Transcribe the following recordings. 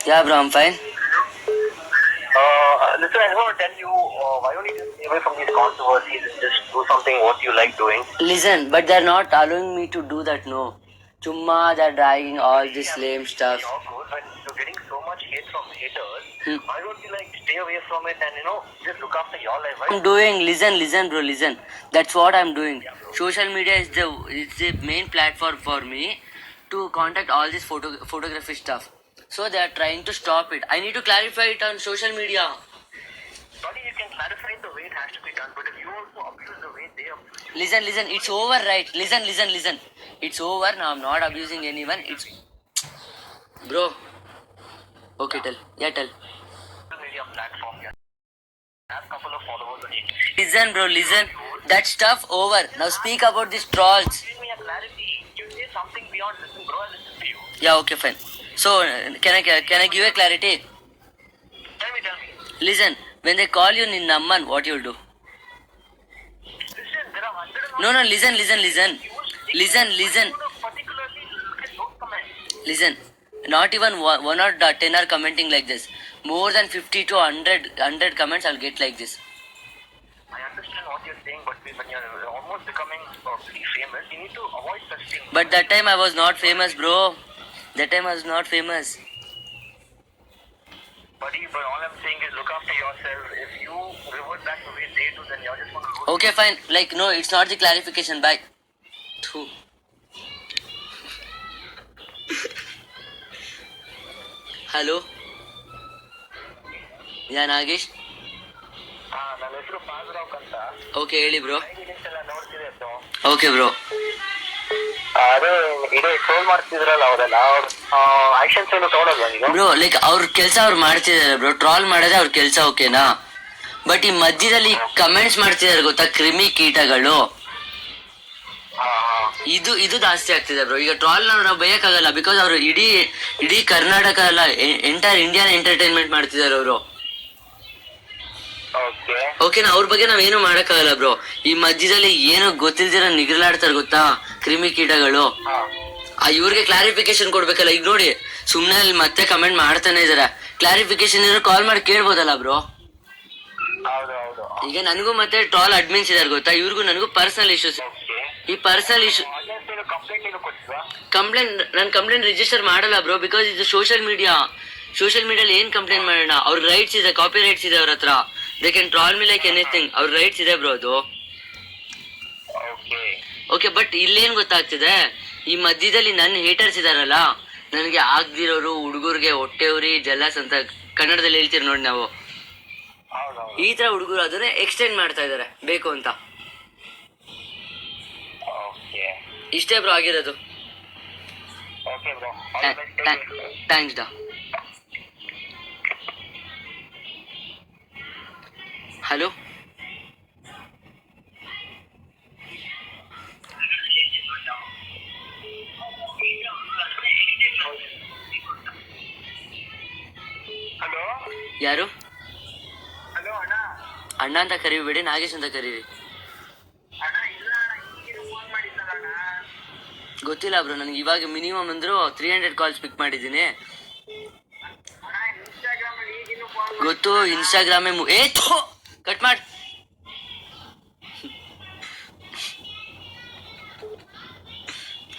Yeah, bro, I'm fine. Listen, I want to tell you, why don't you just stay away from these controversies and just do something what you like doing? Listen, but they're not allowing me to do that, no. Chumma, they're dragging all this lame stuff. You're good, but you're getting so much hate from haters. Why don't you stay away from it and just look after your life, right? I'm doing, listen, bro, listen. That's what I'm doing. Social media is the main platform for me to contact all this photography stuff. So they are trying to stop it. I need to clarify it on social media. Buddy, you can clarify the way it has to be done, but if you also abuse the way they abuse you... Listen, it's over, right? Listen. It's over, now I'm not abusing anyone. It's... Bro. Okay, tell. Yeah, tell. Social media platform, yeah. Have a couple of followers on it. Listen, bro, listen. That stuff over. Now speak about these trolls. Give me a clarity. You say something beyond listen, bro, I listen to you. Yeah, okay, fine. So, can I give a clarity? Tell me. Listen, when they call you Ninnamman, what you'll do? Listen, there are hundreds of... No, listen. Particularly, look at those comments. Listen. Not even one or 10 are commenting like this. More than 50 to 100 comments I'll get like this. I understand what you're saying, but when you're almost becoming pretty famous, you need to avoid such things. But that time I was not famous, bro. That time I was not famous. Buddy, but all I'm saying is look after yourself. If you revert back the way they do, then you're just going to lose. Okay, fine. No, it's not the clarification. Bye. Two. Hello ಯಾ ನಾಗೇಶ್? ನನ್ನ ಹೆಸರು ಪಾಜರಾವ್ ಅಂತ. Okay, ಹೇಳಿ bro. ನೋಡ್ತಿದ್ದೆ bro. Okay bro. ಅದೇ ಇದೇ troll ಮಾಡ್ತಿದ್ರಲ್ಲ ಅವರೆಲ್ಲ, actions ಏನು ತಗೊಳಲ್ವಾ ನೀವು? ಬ್ರೋ, ಅವ್ರ ಕೆಲಸ ಅವ್ರು ಮಾಡ್ತಿದ್ದಾರೆ ಬ್ರೋ. ಟ್ರಾಲ್ ಮಾಡೋದೇ ಅವ್ರ ಕೆಲಸ, ಓಕೆನಾ? ಬಟ್ ಈ ಮಧ್ಯದಲ್ಲಿ ಕಮೆಂಟ್ಸ್ ಮಾಡ್ತಿದ್ದಾರೆ ಗೊತ್ತಾ, ಕ್ರಿಮಿ ಕೀಟಗಳು. ಇದು ಜಾಸ್ತಿ ಆಗ್ತಿದೆ ಬ್ರೋ. ಈಗ ಟ್ರಾಲ್ ನಾವು ಬೈಯಕ್ಕಾಗಲ್ಲ, ಬಿಕಾಸ್ ಅವರು ಇಡೀ ಕರ್ನಾಟಕ ಅಲ್ಲ, ಎಂಟೈರ್ ಇಂಡಿಯಾನ ಎಂಟರ್ಟೈನ್ಮೆಂಟ್ ಮಾಡ್ತಿದ್ದಾರೆ ಅವರು. ಓಕೆನಾ? ಅವ್ರ ಬಗ್ಗೆ ನಾವೇನು ಮಾಡಕ್ಕಾಗಲ್ಲ ಬ್ರೋ. ಈ ಮಧ್ಯದಲ್ಲಿ ಏನೋ ಗೊತ್ತಿಲ್ದಿರ ನಿಗಲಾಡ್ತಾರೆ ಗೊತ್ತಾ, ಕ್ರಿಮಿ ಕೀಟಗಳು. ಇವ್ರಿಗೆ ಕ್ಲಾರಿಫಿಕೇಶನ್ ಕೊಡ್ಬೇಕಲ್ಲ. ಈಗ ನೋಡಿ, ಸುಮ್ನೆ ಅಲ್ಲಿ ಮತ್ತೆ ಕಮೆಂಟ್ ಮಾಡ್ತಾನೆ ಇದಾರೆ. ಕ್ಲಾರಿಫಿಕೇಶನ್ ಇರೋ ಕಾಲ್ ಮಾಡಿ ಕೇಳ್ಬೋದಲ್ಲ ಬ್ರೋ. ಈಗ ನನಗೂ ಮತ್ತೆ ಟ್ರಾಲ್ ಅಡ್ಮಿನ್ಸ್ ಇದಾರೆ ಗೊತ್ತಾ, ಇವ್ರಿಗೂ ನನಗೂ ಪರ್ಸನಲ್ ಇಶ್ಯೂಸ್. ಈ ಪರ್ಸನಲ್ ಇಶ್ಯೂ ಕಂಪ್ಲೇಂಟ್ ರಿಜಿಸ್ಟರ್ ಮಾಡಲ್ಲ ಬ್ರೋ, ಬಿಕಾಸ್ ಇದು ಸೋಷಿಯಲ್ ಮೀಡಿಯಾದಲ್ಲಿ ಏನ್ ಕಂಪ್ಲೇಂಟ್ ಮಾಡೋಣ? ಅವ್ರ ರೈಟ್ಸ್ ಇದೆ, ಕಾಪಿ ರೈಟ್ಸ್ ಇದೆ ಅವ್ರ ಹತ್ರ. They can troll me like anything. ಅವ್ರ ರೈಟ್ಸ್ ಇದೆ ಬ್ರೋ ಅದು. ಓಕೆ, ಬಟ್ ಇಲ್ಲೇನ್ ಗೊತ್ತಾಗ್ತಿದೆ, ಈ ಮಧ್ಯದಲ್ಲಿ ನನ್ನ ಹೇಟರ್ಸ್ ಇದಾರಲ್ಲ, ನನಗೆ ಆಗ್ದಿರೋರು, ಹುಡುಗರಿಗೆ ಹೊಟ್ಟೆ ಉರಿ, ಜಲಸ್ ಅಂತ ಕನ್ನಡದಲ್ಲಿ ಹೇಳ್ತೀರಿ ನೋಡಿ ನಾವು. ಈ ತರ ಹುಡುಗರು ಅದನ್ನೇ ಎಕ್ಸ್ಟೆಂಡ್ ಮಾಡ್ತಾ ಇದಾರೆ ಬೇಕು ಅಂತ. ಇಷ್ಟೇ ಬ್ರೋ ಆಗಿರೋದು. ಥ್ಯಾಂಕ್ಸ್ ಡಾ. ಹಲೋ ಯಾರು? ಅಣ್ಣ ಅಂತ ಕರೀಬೇಡಿ, ನಾಗೇಶ್ ಅಂತ ಕರೀರಿ. ಗೊತ್ತಿಲ್ಲ ಬ್ರೋ, ನನಗೆ ಇವಾಗ ಮಿನಿಮಮ್ ಅಂದ್ರು 300 ಕಾಲ್ಸ್ ಪಿಕ್ ಮಾಡಿದ್ದೀನಿ. ಗೊತ್ತು, ಇನ್ಸ್ಟಾಗ್ರಾಮೇ ಕಟ್ ಮಾಡಿ.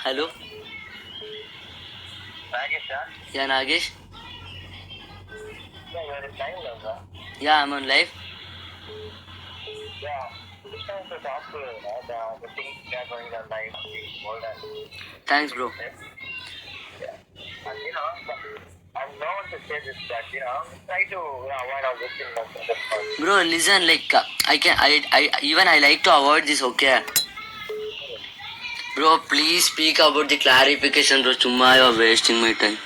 ಹಲೋ ಯಾ Nagesh? Yeah I am on live. Thanks bro. Bro, listen, I like to avoid this, okay? Bro, please speak about the clarification bro. Chumma you are wasting my time.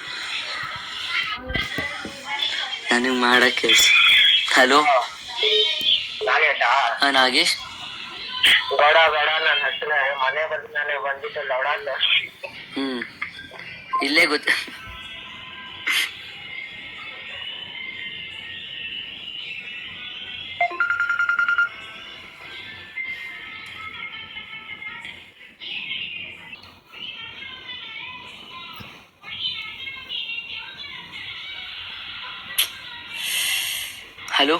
ನನಗೆ ಮಾಡಕ್ಕೆ. Hello Nagesh? ಬೇಡ ನನ್ನ ಹೆಸರೇ ಮನೆ ಬಂದ್ಬಿಟ್ಟು ಲೌಡಾಟ. ಇಲ್ಲೇ ಗೊತ್ತ. ಹಲೋ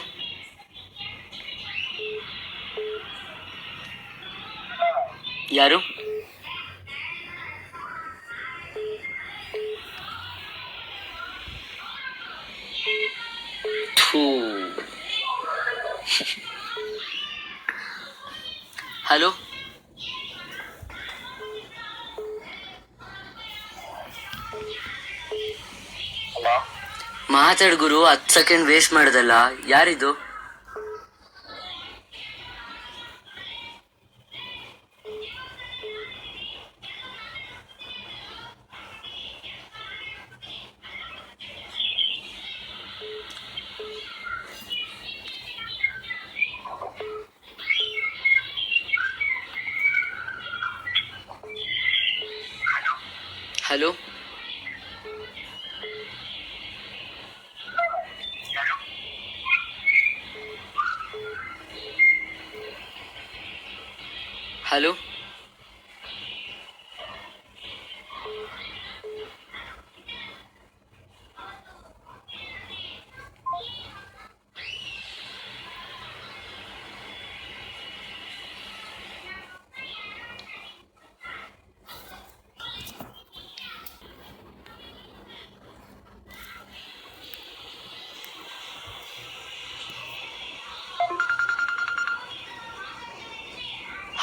ಯಾರು? ಹಲೋ ಹಲೋ ಮಾತಾಡ್ ಗುರು, 10 ಸೆಕೆಂಡ್ ವೇಸ್ಟ್ ಮಾಡ್ದಲ್ಲ. ಯಾರಿದು? ಹಲೋ ಹಲೋ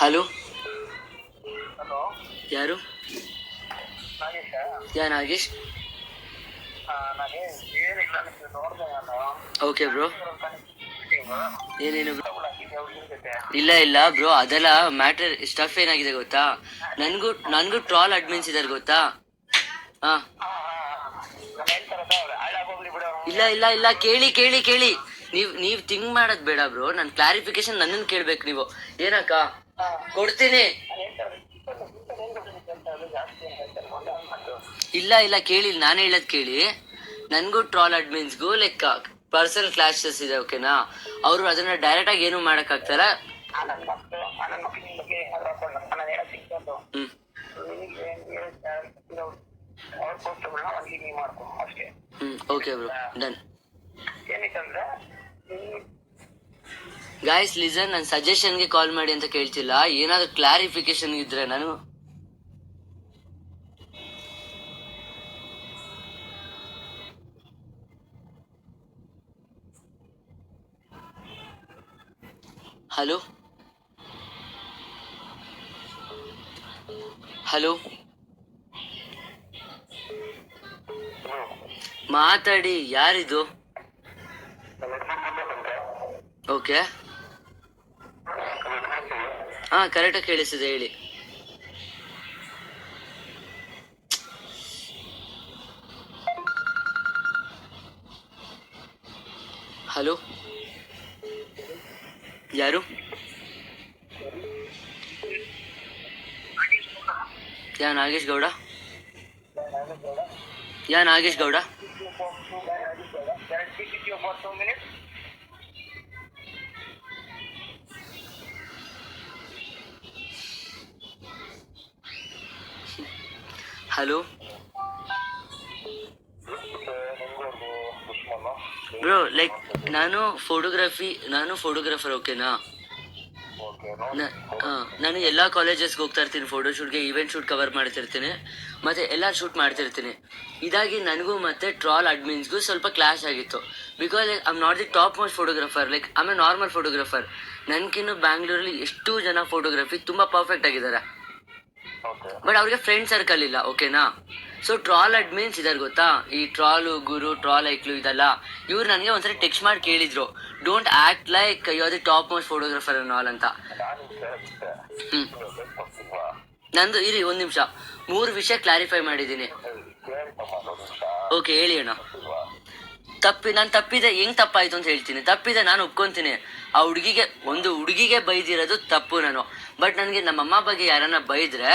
ಹಲೋ ಹಲೋ ಯಾರು? ನಾಗೇಶ. ನಾಗೇಶ್. ನಾನೇ ಏನಿಲ್ಲ, ನೋಡ್ದೆ ನಾನು. Okay bro. ಏನೇನು? ಜೊತೆ ಇಲ್ಲ ಇಲ್ಲ ಬ್ರೋ, ಅದೆಲ್ಲ ಮ್ಯಾಟರ್. ಸ್ಟಫ್ ಏನಾಗಿದೆ ಗೊತ್ತಾ, ನನ್ಗೂ ಟ್ರಾಲ್ ಅಡ್ಮಿನ್ಸ್ ಇದಾರೆ ಗೊತ್ತಾ. ಹಾ ಇಲ್ಲ ಇಲ್ಲ ಇಲ್ಲ, ಕೇಳಿ ಕೇಳಿ ಕೇಳಿ. ನೀವ್ ಥಿಂಕ್ ಮಾಡೋದ್ ಬೇಡ ಬ್ರೋ, ನನ್ ಕ್ಲಾರಿಫಿಕೇಶನ್ ನನ್ನನ್ ಕೇಳ್ಬೇಕು ನೀವು. ಏನಕ್ಕ ಕೊಡ್ತೀನಿ. ಇಲ್ಲ ಇಲ್ಲ ಕೇಳಿ, ನಾನು ಹೇಳದ್ ಕೇಳಿ. ನನ್ಗೂ ಟ್ರಾಲ್ ಅಡ್ಮಿನ್ಸ್ಗೂ ಲೈಕ್ ಪರ್ಸನಲ್ ಕ್ಲಾಶಸ್ ಇದೆ, ಓಕೆನಾ. ಅವರು ಅದನ್ನ ಡೈರೆಕ್ಟ್ ಆಗಿ ಏನು ಮಾಡಕ್ ಆಗ್ತಾರ. Okay bro, done. ಏನಕ್ಕಂದ್ರೆ ಗಾಯ್ಸ್ ಲಿಸನ್, ನನ್ ಸಜೆಷನ್ಗೆ ಕಾಲ್ ಮಾಡಿ ಅಂತ ಕೇಳ್ತಿಲ್ಲ. ಏನಾದ್ರು ಕ್ಲಾರಿಫಿಕೇಶನ್ ಇದ್ರೆ ನಾನು. ಹಲೋ ಹಲೋ ಮಾತಾಡಿ. ಯಾರಿದು? ಓಕೆ, ಹಾ ಕರೆಕ್ಟಾಗಿ ಕೇಳಿಸಿದೆ, ಹೇಳಿ. ಹಲೋ ಯಾರು? Nagesh Gowda. Nagesh Gowda. Hello bro, like ನಾನು ಫೋಟೋಗ್ರಾಫರ್, ಓಕೆನಾ. ನಾನು ಎಲ್ಲಾ ಕಾಲೇಜಸ್ಗೆ ಹೋಗ್ತಾ ಇರ್ತೀನಿ, ಫೋಟೋ ಶೂಟ್ಗೆ, ಈವೆಂಟ್ ಶೂಟ್ ಕವರ್ ಮಾಡ್ತಿರ್ತೀನಿ, ಮತ್ತೆ ಎಲ್ಲ ಶೂಟ್ ಮಾಡ್ತಿರ್ತೀನಿ. ಇದಾಗಿ ನನಗೂ ಮತ್ತೆ ಟ್ರಾಲ್ ಅಡ್ಮಿನ್ಸ್ಗೂ ಸ್ವಲ್ಪ ಕ್ಲಾಶ್ ಆಗಿತ್ತು. Because I am not the top most photographer, like I am a normal photographer. ನನ್ಕಿನ್ನು ಬ್ಯಾಂಗ್ಳೂರಲ್ಲಿ ಎಷ್ಟು ಜನ ಫೋಟೋಗ್ರಫಿ ತುಂಬಾ ಪರ್ಫೆಕ್ಟ್ ಆಗಿದ್ದಾರೆ, ಬಟ್ ಅವ್ರಿಗೆ ಫ್ರೆಂಡ್ ಸರ್ಕಲ್ ಇಲ್ಲ, ಓಕೆನಾ. ಸೊ ಟ್ರಾಲ್ ಅಡ್ಮಿನ್ಸ್ ಇದಾರೆ ಗೊತ್ತಾ, ಈ ಟ್ರಾಲು ಗುರು, ಟ್ರಾಲ್ ಐಕ್ಲು ಇದೆಲ್ಲ. ಇವ್ರು ನನಗೆ ಒಂದ್ಸರಿ ಟೆಕ್ಸ್ಟ್ ಮಾಡಿ ಕೇಳಿದ್ರು, don't act like you are the top most photographer on all ಅಂತ. ನಂದು ಇರಿ ಒಂದ್ ನಿಮಿಷ, 3 ವಿಷಯ ಕ್ಲಾರಿಫೈ ಮಾಡಿದ್ದೀನಿ. ಓಕೆ ಹೇಳಿ ಅಣ್ಣ. ನಾನು ತಪ್ಪಿದೆ, ಹೆಂಗ್ ತಪ್ಪಾಯ್ತು ಅಂತ ಹೇಳ್ತೀನಿ. ತಪ್ಪಿದೆ, ನಾನು ಒಪ್ಕೊಂತೀನಿ. ಆ ಹುಡುಗಿಗೆ ಬೈದಿರೋದು ತಪ್ಪು ನಾನು. ಬಟ್ ನನಗೆ ನಮ್ಮಮ್ಮ ಬಗ್ಗೆ ಯಾರನ್ನ ಬೈದ್ರೆ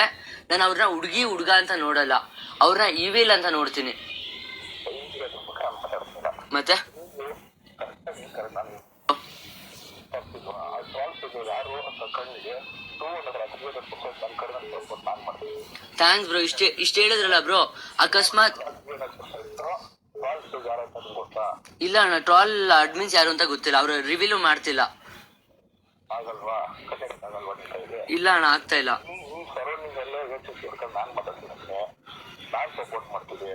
ನಾನು ಅವ್ರನ್ನ ಹುಡುಗ ಅಂತ ನೋಡಲ್ಲ, ಅವ್ರನ್ನ ಇವಿಲ್ ಅಂತ ನೋಡ್ತೀನಿ. ಮತ್ತೆ ಥ್ಯಾಂಕ್ಸ್ ಬ್ರೋ. ಇಷ್ಟ ಹೇಳಿದ್ರಲ್ಲ ಬ್ರೋ, ಅಕಸ್ಮಾತ್ ಅಡ್ಮಿನ್ಸ್ ಯಾರು ಅಂತ ನಿಮ್ಗೆ ಗೊತ್ತಾ? ಇಲ್ಲ ಅಣ್ಣ, ಟ್ರಾಲ್ ಅಡ್ಮಿನ್ಸ್ ಯಾರು ಅಂತ ಗೊತ್ತಿಲ್ಲ, ಅವ್ರು ರಿವೀಲು ಮಾಡ್ತಿಲ್ಲ. ಆಗಲ್ವಾ? ಆಗಲ್ವಾ ನಿಮ್ ಕೈಗೆ? ಇಲ್ಲ ಅಣ್ಣ, ಆಗ್ತಾ ಇಲ್ಲ. ನೀವು ಸರೌಂಡಿಂಗ್ ಎಲ್ಲ ಯೋಚಿಸ್ಕೊಂಡು ನಾನು ಮಾತಾಡ್ತೀನಿ, ನಾನು ಸಪೋರ್ಟ್ ಮಾಡ್ತೀವಿ.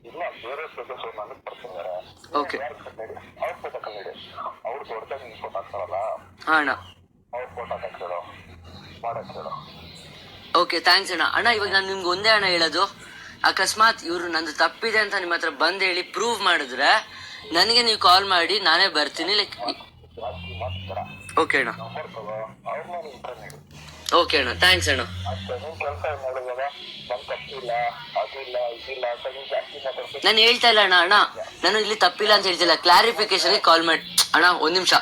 ಇಲ್ಲ ಬೇರೆ ಸದಸ್ಯರು ನನಗೆ ಬರ್ತಿದ್ದಾರೆ, ಓಕೆ ಅವ್ರ ಫೋಟೋ ಕಂಡಿಡಿ, ಅವ್ರು ದೊಡ್ಡದಾಗಿ ನಿನ್ ಫೋಟೋ ಹಾಕ್ತಾರಲ್ಲ, ಹಾ ಅಣ್ಣ, ಅವ್ರ ಫೋಟೋ ಹಾಕಕ್ ಹೇಳೋ, ಮಾಡಕ್ ಹೇಳೋ. ಓಕೆ ಥ್ಯಾಂಕ್ಸ್ ಅಣ್ಣ. ಅಣ್ಣ ಇವಾಗ ನಾನು ನಿಮ್ಗೆ ಒಂದೇ ಅಣ್ಣ ಹೇಳೋದು, ಅಕಸ್ಮಾತ್ ಇವ್ರು ನಂದು ತಪ್ಪಿದೆ ಅಂತ ನಿಮ್ಮ ಹತ್ರ ಬಂದು ಹೇಳಿ ಪ್ರೂವ್ ಮಾಡಿದ್ರೆ ನನಗೆ ನೀವು ಕಾಲ್ ಮಾಡಿ, ನಾನೇ ಬರ್ತೀನಿ. ಲೈಕ್ ಜಾಸ್ತಿ ಮಾತಾಡ್ತಾರ, ಓಕೆ ಅಣ್ಣ, ನಂಬರ್ ತಗೋ, ಅವ್ರನ್ನ ನೀವು ನೀಡಿ ಓಕೆ ಅಣ್ಣ, ಥ್ಯಾಂಕ್ಸ್ ಅಣ್ಣ. ಅಷ್ಟೇ. ನಿಮ್ ಕೆಲಸ ಮಾಡಿದಾಗ ನಮ್ ತಪ್ಪಿಲ್ಲ, ಅದಿಲ್ಲ ಇದಿಲ್ಲ ಅಂತ ನೀವು ಜಾಸ್ತಿ ಮಾತಾಡ್ಬೇಕು. ನಾನು ಹೇಳ್ತಾ ಇಲ್ಲ ಅಣ್ಣ, ಅಣ್ಣ ನಾನು ಇಲ್ಲಿ ತಪ್ಪಿಲ್ಲ ಅಂತ ಹೇಳ್ತಿಲ್ಲ, ಕ್ಲಾರಿಫಿಕೇಶನ್ಗೆ ಕಾಲ್ ಮಾಡಿ. ಅಣ್ಣ ಒಂದ್ ನಿಮಿಷ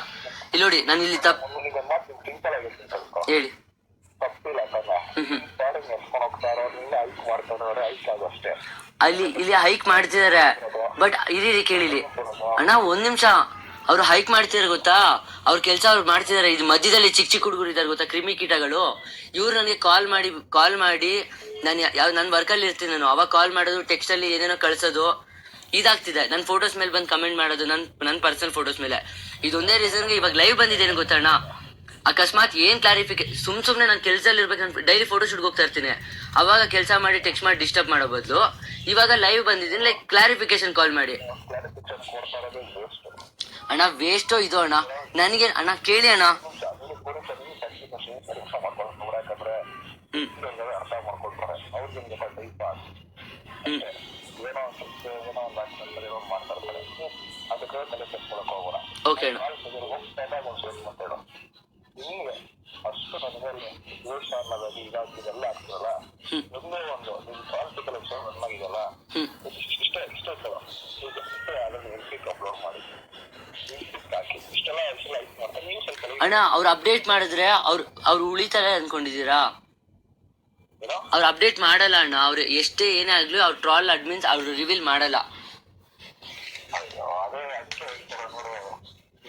ಇಲ್ಲಿ ನೋಡಿ, ನಾನು ಇಲ್ಲಿ ಈಗ ಮಾತು ಸಿಂಪಲ್ ಆಗಿರ್ತೀನಿ ಸ್ವಲ್ಪ. ಹೇಳಿ. ತಪ್ಪಿಲ್ಲ ತಾನೆ, ಗಾಡಿ ನೆಡ್ಸ್ಕೊಂಡು ಹೋಗ್ತಾರೋ, ನಿನ್ನ ಹೈಕ್ ಮಾಡ್ತಾರೋ, ಹೈಕ್ ಆಗೋ ಅಷ್ಟೇ. ಇಲ್ಲಿ ಹೈಕ್ ಮಾಡ್ತಿದಾರೆ, ಬಟ್ ಇರೀ ಕೇಳಿಲಿ ಅಣ್ಣ ಒಂದ್ ನಿಮಿಷ. ಅವ್ರು ಹೈಕ್ ಮಾಡ್ತಿದಾರೆ ಗೊತ್ತಾ, ಅವ್ರ ಕೆಲಸ ಅವ್ರು ಮಾಡ್ತಿದಾರೆ. ಇದು ಮಧ್ಯದಲ್ಲಿ ಚಿಕ್ಕ ಚಿಕ್ಕ ಹುಡುಗರು ಇದಾರೆ ಗೊತ್ತಾ, ಕ್ರಿಮಿ ಕೀಟಗಳು. ಇವ್ರು ನನಗೆ ಕಾಲ್ ಮಾಡಿ ನಾನು ನನ್ನ ವರ್ಕಲ್ಲಿ ಇರ್ತೀನಿ, ನಾನು ಅವಾಗ ಕಾಲ್ ಮಾಡೋದು, ಟೆಕ್ಸ್ಟ್ ಅಲ್ಲಿ ಏನೇನೋ ಕಳ್ಸೋದು, ಇದಾಗ್ತಿದೆ. ನನ್ನ ಫೋಟೋಸ್ ಮೇಲೆ ಬಂದು ಕಮೆಂಟ್ ಮಾಡೋದು, ನನ್ನ ಪರ್ಸನಲ್ ಫೋಟೋಸ್ ಮೇಲೆ. ಇದೊಂದೇ ರೀಸನ್ಗೆ ಇವಾಗ ಲೈವ್ ಬಂದಿದ್ದೇನೆ ಗೊತ್ತಣ್ಣ. ಅಕಸ್ಮಾತ್ ಏನ್ ಸುಮ್ನೆ ನಾನು ಕೆಲಸದಲ್ಲಿ ಇರ್ಬೇಕು, ನಾನು ಡೈಲಿ ಫೋಟೋ ಶೂಟ್ಗೆ ಹೋಗ್ತಾ ಇರ್ತೀನಿ, ಅವಾಗ ಕೆಲಸ ಮಾಡಿ ಟೆಕ್ಸ್ಟ್ ಮಾಡಿ ಡಿಸ್ಟರ್ಬ್ ಮಾಡೋ ಬದಲು ಇವಾಗ ಲೈವ್ ಬಂದಿದ್ದೀನಿ, ಲೈಕ್ ಕ್ಲಾರಿಫಿಕೇಶನ್ ಕಾಲ್ ಮಾಡಿ. ಅಣ್ಣ ವೇಸ್ಟೋ ಇದು ಅಣ್ಣ, ನನಗೆ ಅಣ್ಣ ಕೇಳಿ ಅಣ್ಣ. ಓಕೆ ಅಣ್ಣ, ಅಷ್ಟು ನನಗೆ ದ್ವೇಷ ಅನ್ನೋದಾಗಿ ಇದಾಗಿದೆಲ್ಲ ಆಗ್ತದಲ್ಲ, ಒಂದೇ ಒಂದು ನಿಮ್ ಕ್ವಾಲಿಟಿ ಕಲೆಕ್ಷನ್ ನನ್ನಾಗಿದೆಲ್ಲ ಇಷ್ಟೇ ಸಲ ಇಷ್ಟೇ ಅದನ್ನು ಎಲ್ಪಿಕ್ ಅಪ್ಲೋಡ್ ಮಾಡಿ ಹಾಕಿ ಇಷ್ಟೆಲ್ಲ ಲೈಕ್ ಮಾಡ್ತಾರೆ. ನೀವು ಸ್ವಲ್ಪ ಅಣ್ಣ ಅವ್ರು ಅಪ್ಡೇಟ್ ಮಾಡಿದ್ರೆ ಅವ್ರು ಉಳಿತಾರೆ ಅನ್ಕೊಂಡಿದೀರಾ? ಅವ್ರು ಅಪ್ಡೇಟ್ ಮಾಡಲ್ಲ ಅಣ್ಣ, ಅವ್ರು ಎಷ್ಟೇ ಏನೇ ಆಗ್ಲಿ ಅವ್ರು ಟ್ರಾಲ್ ಅಡ್ಮಿನ್ಸ್ ಅವ್ರು ರಿವೀಲ್ ಮಾಡಲ್ಲ. ಅದೇ ಅದಕ್ಕೆ ಹೇಳ್ತಾರೆ ನೋಡು,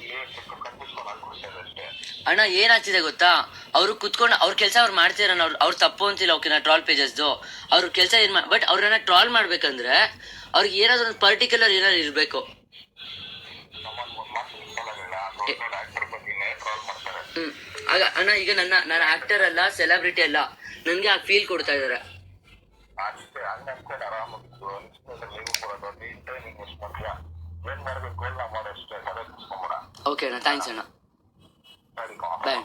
ಇಲ್ಲಿ ಕನ್ಫ್ಯೂಸ್ಕೊಂಡು ಹಾಕ್ಬಿಡ್ತಾರೆ ಅಷ್ಟೇ. ಅಣ್ಣ ಏನಾಗ್ತಿದೆ ಗೊತ್ತಾ, ಅವ್ರು ಕುತ್ಕೊಂಡು ಅವ್ರ ಕೆಲಸ ಅವ್ರು ಮಾಡ್ತಿದಾರ, ಅವ್ರು ತಪ್ಪು ಅಂತಿಲ್ಲ. ಓಕೆನಾ, ಟ್ರಾಲ್ ಪೇಜಸ್ದು ಅವ್ರ ಕೆಲಸ ಏನ್ ಬಟ್ ಅವ್ರನ್ನ ಟ್ರಾಲ್ ಮಾಡ್ಬೇಕಂದ್ರೆ ಅವ್ರಿಗೆ ಏನಾದ್ರು ಒಂದು ಪರ್ಟಿಕ್ಯುಲರ್ ಏನಾದ್ರು ಇರ್ಬೇಕು. ಆಗ ಅಣ್ಣ ಈಗ ನನ್ನ ಆಕ್ಟರ್ ಅಲ್ಲ, ಸೆಲೆಬ್ರಿಟಿ ಅಲ್ಲ, ನನ್ಗೆ ಆ ಫೀಲ್ ಕೊಡ್ತಾ ಇದಾರೆ. ಓಕೆ ಅಣ್ಣ, ಥ್ಯಾಂಕ್ಸ್ ಅಣ್ಣ, ಬಾಯ್.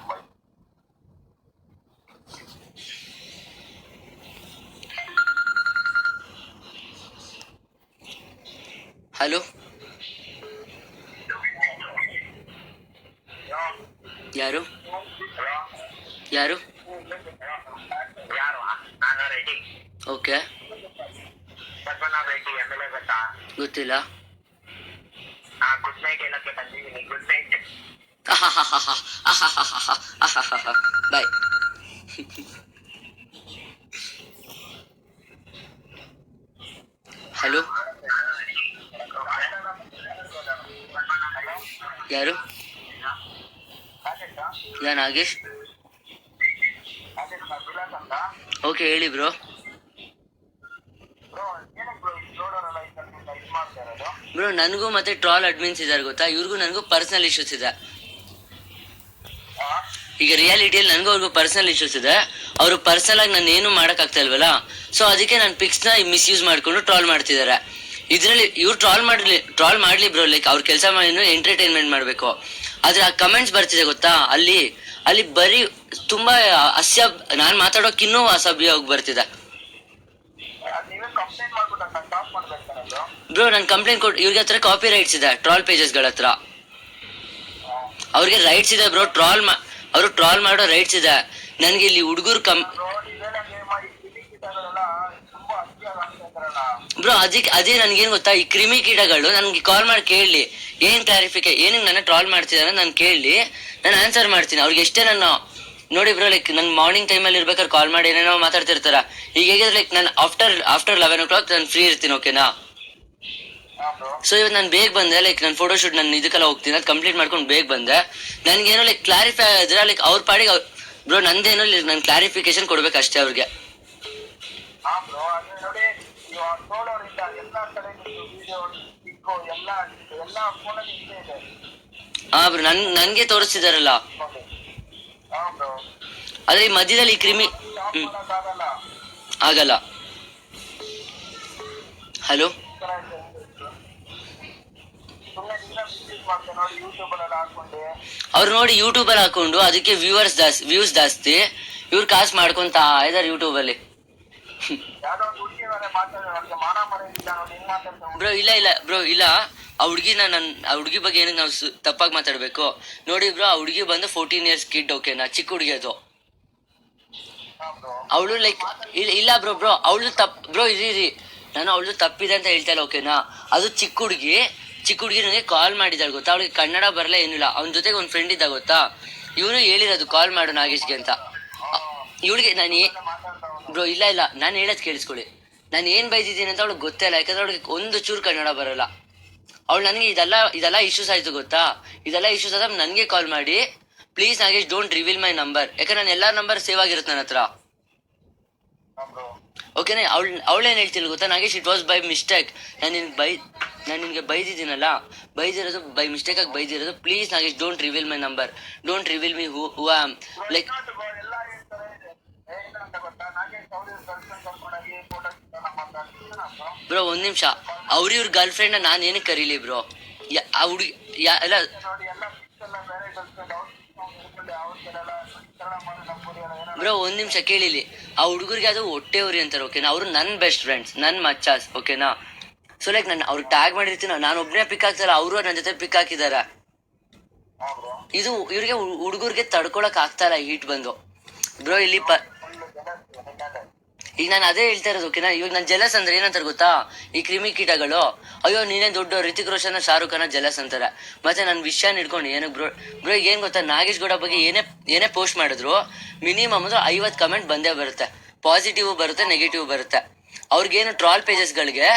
ಹಲೋ, ಯಾರು? ಓಕೆ, ಗೊತ್ತಿಲ್ಲ. ಗುಡ್ ನೈಟ್ ಹೇಳಕ್ಕೆ ಬಂದಿದ್ದೀನಿ. Good night. ಬಾಯ್. ಹಲೋ, ಯಾರು? ನಾಗೇಶ್. ಓಕೆ ಹೇಳಿ ಬ್ರೋ. ಬ್ರೋ ನನಗೂ ಮತ್ತೆ ಟ್ರಾಲ್ ಅಡ್ಮಿನ್ಸ್ ಇದಾರೆ ಗೊತ್ತಾ, ಇವ್ರಿಗೂ ನನಗೂ ಪರ್ಸನಲ್ ಇಶ್ಯೂಸ್ ಇದೆ. ಈಗ ರಿಯಾಲಿಟಿಯಲ್ಲಿ ನನಗೂ ಅವ್ರಿಗೂ ಪರ್ಸನಲ್ ಇಶ್ಯೂಸ್ ಇದೆ. ಅವರು ಪರ್ಸನಲ್ ಆಗಿ ನಾನು ಏನು ಮಾಡಕ್ ಆಗ್ತಾ ಇಲ್ವಲ್ಲ, ಸೊ ಅದಕ್ಕೆ ನನ್ನ ಪಿಕ್ಸ್ ನ ಮಿಸ್ಯೂಸ್ ಮಾಡ್ಕೊಂಡು ಟ್ರಾಲ್ ಮಾಡ್ತಿದ್ದಾರೆ. ಇದ್ರಲ್ಲಿ ಇವ್ರು ಟ್ರಾಲ್ ಮಾಡ್ಲಿ ಬ್ರೋ, ಲೈಕ್ ಅವ್ರ ಕೆಲಸ ಮಾಡಿ ಎಂಟರ್ಟೈನ್ಮೆಂಟ್ ಮಾಡ್ಬೇಕು. ಆದ್ರೆ ಆ ಕಮೆಂಟ್ಸ್ ಬರ್ತಿದೆ ಗೊತ್ತಾ, ಅಲ್ಲಿ ಬರೀ ತುಂಬಾ ನಾನ್ ಮಾತಾಡೋಕ್ ಇನ್ನೂ ಅಸಭ್ಯವಾಗಿ ಬರ್ತಿದೆ ಬ್ರೋ. ನನ್ ಕಂಪ್ಲೇಂಟ್ ಇವ್ರಿಗೆ ಹತ್ರ ಕಾಪಿ ರೈಟ್ಸ್ ಇದೆ, ಟ್ರಾಲ್ ಪೇಜಸ್ ಗಳ ಹತ್ರ ಅವ್ರಿಗೆ ರೈಟ್ಸ್ ಇದೆ ಬ್ರೋ. ಅವರು ಟ್ರಾಲ್ ಮಾಡೋ ರೈಟ್ಸ್ ಇದೆ. ನನ್ಗೆ ಇಲ್ಲಿ ಹುಡುಗರು ಬ್ರೋ ಅದೇ ನನ್ಗೇನ್ ಗೊತ್ತಾ, ಈ ಕ್ರಿಮಿ ಕೀಟಗಳು ನನ್ಗೆ ಕಾಲ್ ಮಾಡಿ ಕೇಳಲಿ, ಏನ್ ಏನಕ್ಕೆ ನನ್ನ ಟ್ರಾಲ್ ಮಾಡ್ತಿದಾರೆ ನಾನು ಕೇಳಲಿ, ನಾನು ಆನ್ಸರ್ ಮಾಡ್ತೀನಿ ಅವ್ರಿಗೆ. ಎಷ್ಟೇ ನಾನು ನೋಡಿ ಬ್ರೋ, ಲೈಕ್ ನನ್ ಮಾರ್ನಿಂಗ್ ಟೈಮಲ್ಲಿ ಇರ್ಬೇಕಾದ್ರೆ ಕಾಲ್ ಮಾಡಿ ಏನೇನೋ ಮಾತಾಡ್ತಿರ್ತಾರ. ಈಗ ಹೇಗಿದ್ರೆ ಲೈಕ್ ನಾನು ಆಫ್ಟರ್ 11 o'clock ನಾನು ಫ್ರೀ ಇರ್ತೀನಿ, ಓಕೆನಾ? ಸೊ ಇವತ್ತು ನಾನು ಬೇಗ ಬಂದೆ, ಲೈಕ್ ನನ್ನ ಫೋಟೋ ಶೂಟ್ ನಾನು ಇದಕ್ಕೆಲ್ಲ ಹೋಗ್ತೀನಿ, ಅದು ಕಂಪ್ಲೀಟ್ ಮಾಡ್ಕೊಂಡು ಬೇಗ ಬಂದೆ. ನನ್ಗೇನೋ ಲೈಕ್ ಕ್ಲಾರಿಫೈ ಆದ್ರೆ ಲೈಕ್ ಅವ್ರ ಪಾಡಿಗೆ ಬ್ರೋ, ನಂದೇನೋ ನಾನು ಕ್ಲಾರಿಫಿಕೇಶನ್ ಕೊಡ್ಬೇಕು ಅಷ್ಟೇ ಅವ್ರಿಗೆ. ಎಲ್ಲ ಎಲ್ಲ ಫೋನಲ್ಲಿ ಇಷ್ಟೇ ಇದೆ ಹಾ ಬ್ರೋ, ನನ್ಗೆ ತೋರಿಸ್ತಿದಾರಲ್ಲ. ನೋಡಿ. ಹಾ ಬ್ರೋ, ಆದ್ರೆ ಈ ಮಧ್ಯದಲ್ಲಿ ಈ ಕ್ರಿಮಿ ಸ್ಟಾಪ್ ಮಾಡೋಕ್ಕಾಗಲ್ಲ. ಆಗಲ್ಲ. ಹಲೋ, ಸುಮ್ಮನೆ ನೀವೇ ಮಿಸ್ಯೂಸ್ ಮಾಡ್ತಾರೆ ನೋಡಿ, ಯೂಟ್ಯೂಬಲ್ಲೆಲ್ಲ ಹಾಕೊಂಡೆ. ಅವ್ರು ನೋಡಿ ಯೂಟ್ಯೂಬಲ್ಲಿ ಹಾಕೊಂಡು ಅದಕ್ಕೆ ವ್ಯೂಸ್ ಜಾಸ್ತಿ, ಇವ್ರು ಕಾಸು ಮಾಡ್ಕೊಂತ ಇದಾರೆ ಯೂಟ್ಯೂಬಲ್ಲಿ. ಯಾವ್ದೋ ಒಂದು ಹುಡುಗಿ ಮೇಲೆ ಮಾತಾಡೋ ಅವ್ರಿಗೆ ಮಾನ ಮರ್ಯಾದಿಲ್ಲ ನೋಡಿ, ಹಿಂಗ್ ಮಾತಾಡ್ತಾರೆ. ಬ್ರೋ ಇಲ್ಲ ಬ್ರೋ, ಇಲ್ಲ. ಆ ಹುಡುಗಿ ಬಗ್ಗೆ ಏನಕ್ಕೆ ನಾವು ತಪ್ಪಾಗಿ ಮಾತಾಡ್ಬೇಕು ನೋಡಿ ಬ್ರೋ. ಆ ಹುಡುಗಿ ಬಂದು 14 years ಕಿಡ್, ಓಕೆನಾ, ಚಿಕ್ಕ ಹುಡುಗಿ ಅದು. ಹಾ ಬ್ರೋ, ಅವಳು ಲೈಕ್ ಇಲ್ಲ ಬ್ರೋ ಅವಳು ಬ್ರೋ ಇರಿ, ನಾನು ಅವಳು ತಪ್ಪಿದೆ ಅಂತ ಹೇಳ್ತಾ ಇಲ್ಲ, ಓಕೆನಾ. ಅದು ಚಿಕ್ಕ ಹುಡುಗಿ ನನಗೆ ಕಾಲ್ ಮಾಡಿದಾಳೆ ಗೊತ್ತಾ. ಅವಳಿಗೆ ಕನ್ನಡ ಬರಲ್ಲ ಏನಿಲ್ಲ. ಅವನ ಜೊತೆಗೆ ಒಂದು ಫ್ರೆಂಡ್ ಇದ್ದ ಗೊತ್ತಾ. ಇವನು ಹೇಳಿರೋದು ಕಾಲ್ ಮಾಡು ನಾಗೇಶ್ಗೆ ಅಂತ. ಇವಳಿಗೆ ಬ್ರೋ ಇಲ್ಲ ನಾನು ಹೇಳೋದು ಕೇಳಿಸ್ಕೊಳ್ಳಿ. ನಾನು ಏನ್ ಬೈದಿದ್ದೀನಿ ಅಂತ ಅವಳಿಗೆ ಗೊತ್ತೇ ಇಲ್ಲ, ಯಾಕಂದ್ರೆ ಅವಳಿಗೆ ಒಂದು ಚೂರು ಕನ್ನಡ ಬರಲ್ಲ. ಅವಳು ನನಗೆ ಇದೆಲ್ಲ ಇಶ್ಯೂಸ್ ಆಯ್ತು ಗೊತ್ತಾ. ಇದೆಲ್ಲ ಇಶ್ಯೂಸ್ ಆದ ನನಗೆ ಕಾಲ್ ಮಾಡಿ, please Nagesh don't reveal my number, ಯಾಕಂದ್ರೆ ನಾನು ಎಲ್ಲಾರ ನಂಬರ್ ಸೇವ್ ಆಗಿರುತ್ತೆ ನನ್ನ ಹತ್ರ, ಓಕೆನಾ. ಅವಳೇನು ಹೇಳ್ತಿಲ್ಲ ಗೊತ್ತಾ, Nagesh it was by mistake. ನಾನು ನಿನ್ಗೆ ಬೈದಿದ್ದೀನಲ್ಲ, ಬೈದಿರೋದು ಬೈ ಮಿಸ್ಟೇಕ್ ಆಗಿ ಬೈದಿರೋದು. Please Nagesh don't reveal my number, don't reveal me who I am like. ಎಲ್ಲ ಹೇಳ್ತಾರೆ ಏನಂತ ಗೊತ್ತಾ, ನಾಗೇಶ್ ಅವ್ರ ಗರ್ಲ್ಫ್ರೆಂಡ್ ಕರ್ಕೊಂಡೋಗಿ ಫೋಟೋ ಮಾತಾಡ್ತೀನಿ ಬ್ರೋ ಒಂದ್ ನಿಮಿಷ, ಇವ್ರ ಗರ್ಲ್ ಫ್ರೆಂಡ್ ನಾನು ಏನಕ್ಕೆ ಕರೀಲಿ ಬ್ರೋ. ಆ ಹುಡುಗಿ ಎಲ್ಲ ನೋಡಿ, ಎಲ್ಲ ಎಲ್ಲ ಬೇರೆ ಗರ್ಲ್ಫ್ರೆಂಡ್ ಬ್ರೋ ಒಂದ್ ನಿಮಿಷ ಕೇಳಿಲಿ. ಆ ಹುಡುಗರಿಗೆ ಅದು ಹೊಟ್ಟೆ ಉರಿ ಅಂತಾರೆ, ಓಕೆನಾ. ಅವರು ನನ್ನ ಬೆಸ್ಟ್ ಫ್ರೆಂಡ್ಸ್, ನನ್ನ ಮಚ್ಚಾಸ್, ಓಕೆನಾ. ಸೊ ಲೈಕ್ ನಾನು ಅವ್ರಿಗೆ ಟ್ಯಾಗ್ ಮಾಡಿರ್ತೀನಿ, ನಾನು ಒಬ್ಬನೇ ಪಿಕ್ ಆಗ್ತಾರ, ಅವರು ನನ್ನ ಜೊತೆ ಪಿಕ್ ಹಾಕಿದಾರ. ಇದು ಇವ್ರಿಗೆ ಹುಡುಗರಿಗೆ ತಡ್ಕೊಳಕ್ ಆಗ್ತಾ ಇಲ್ಲ ಹೀಟ್ ಬಂದು ಬ್ರೋ. ಇಲ್ಲಿ ಈಗ ನಾನು ಅದೇ ಹೇಳ್ತಾ ಇರೋದು, ಓಕೆನಾ. ಇವಾಗ ನಾನು ಜೆಲಸ್ ಅಂದ್ರೆ ಏನಂತಾರೆ ಗೊತ್ತಾ, ಈ ಕ್ರಿಮಿ ಕೀಟಗಳು, ಅಯ್ಯೋ ನೀನೇ ದೊಡ್ಡ ರಿತಿಕ್ ರೋಷನ್ ಶಾರುಖ್ ಖಾನ್ ಜೆಲಸ್ ಅಂತಾರೆ. ಮತ್ತೆ ನನ್ನ ವಿಷಯ ಹಿಡ್ಕೊಂಡು ಏನಕ್ಕೆ ಬ್ರೋ ಈಗ ಏನ್ ಗೊತ್ತಾ, ನಾಗೇಶ್ ಗೌಡ ಬಗ್ಗೆ ಏನೇ ಪೋಸ್ಟ್ ಮಾಡಿದ್ರು ಮಿನಿಮಮ್ 50 ಕಮೆಂಟ್ ಬಂದೇ ಬರುತ್ತೆ. ಪಾಸಿಟಿವ್ ಬರುತ್ತೆ, ನೆಗೆಟಿವ್ ಬರುತ್ತೆ. ಅವ್ರಿಗೇನು ಟ್ರಾಲ್ ಪೇಜಸ್ಗಳಿಗೆ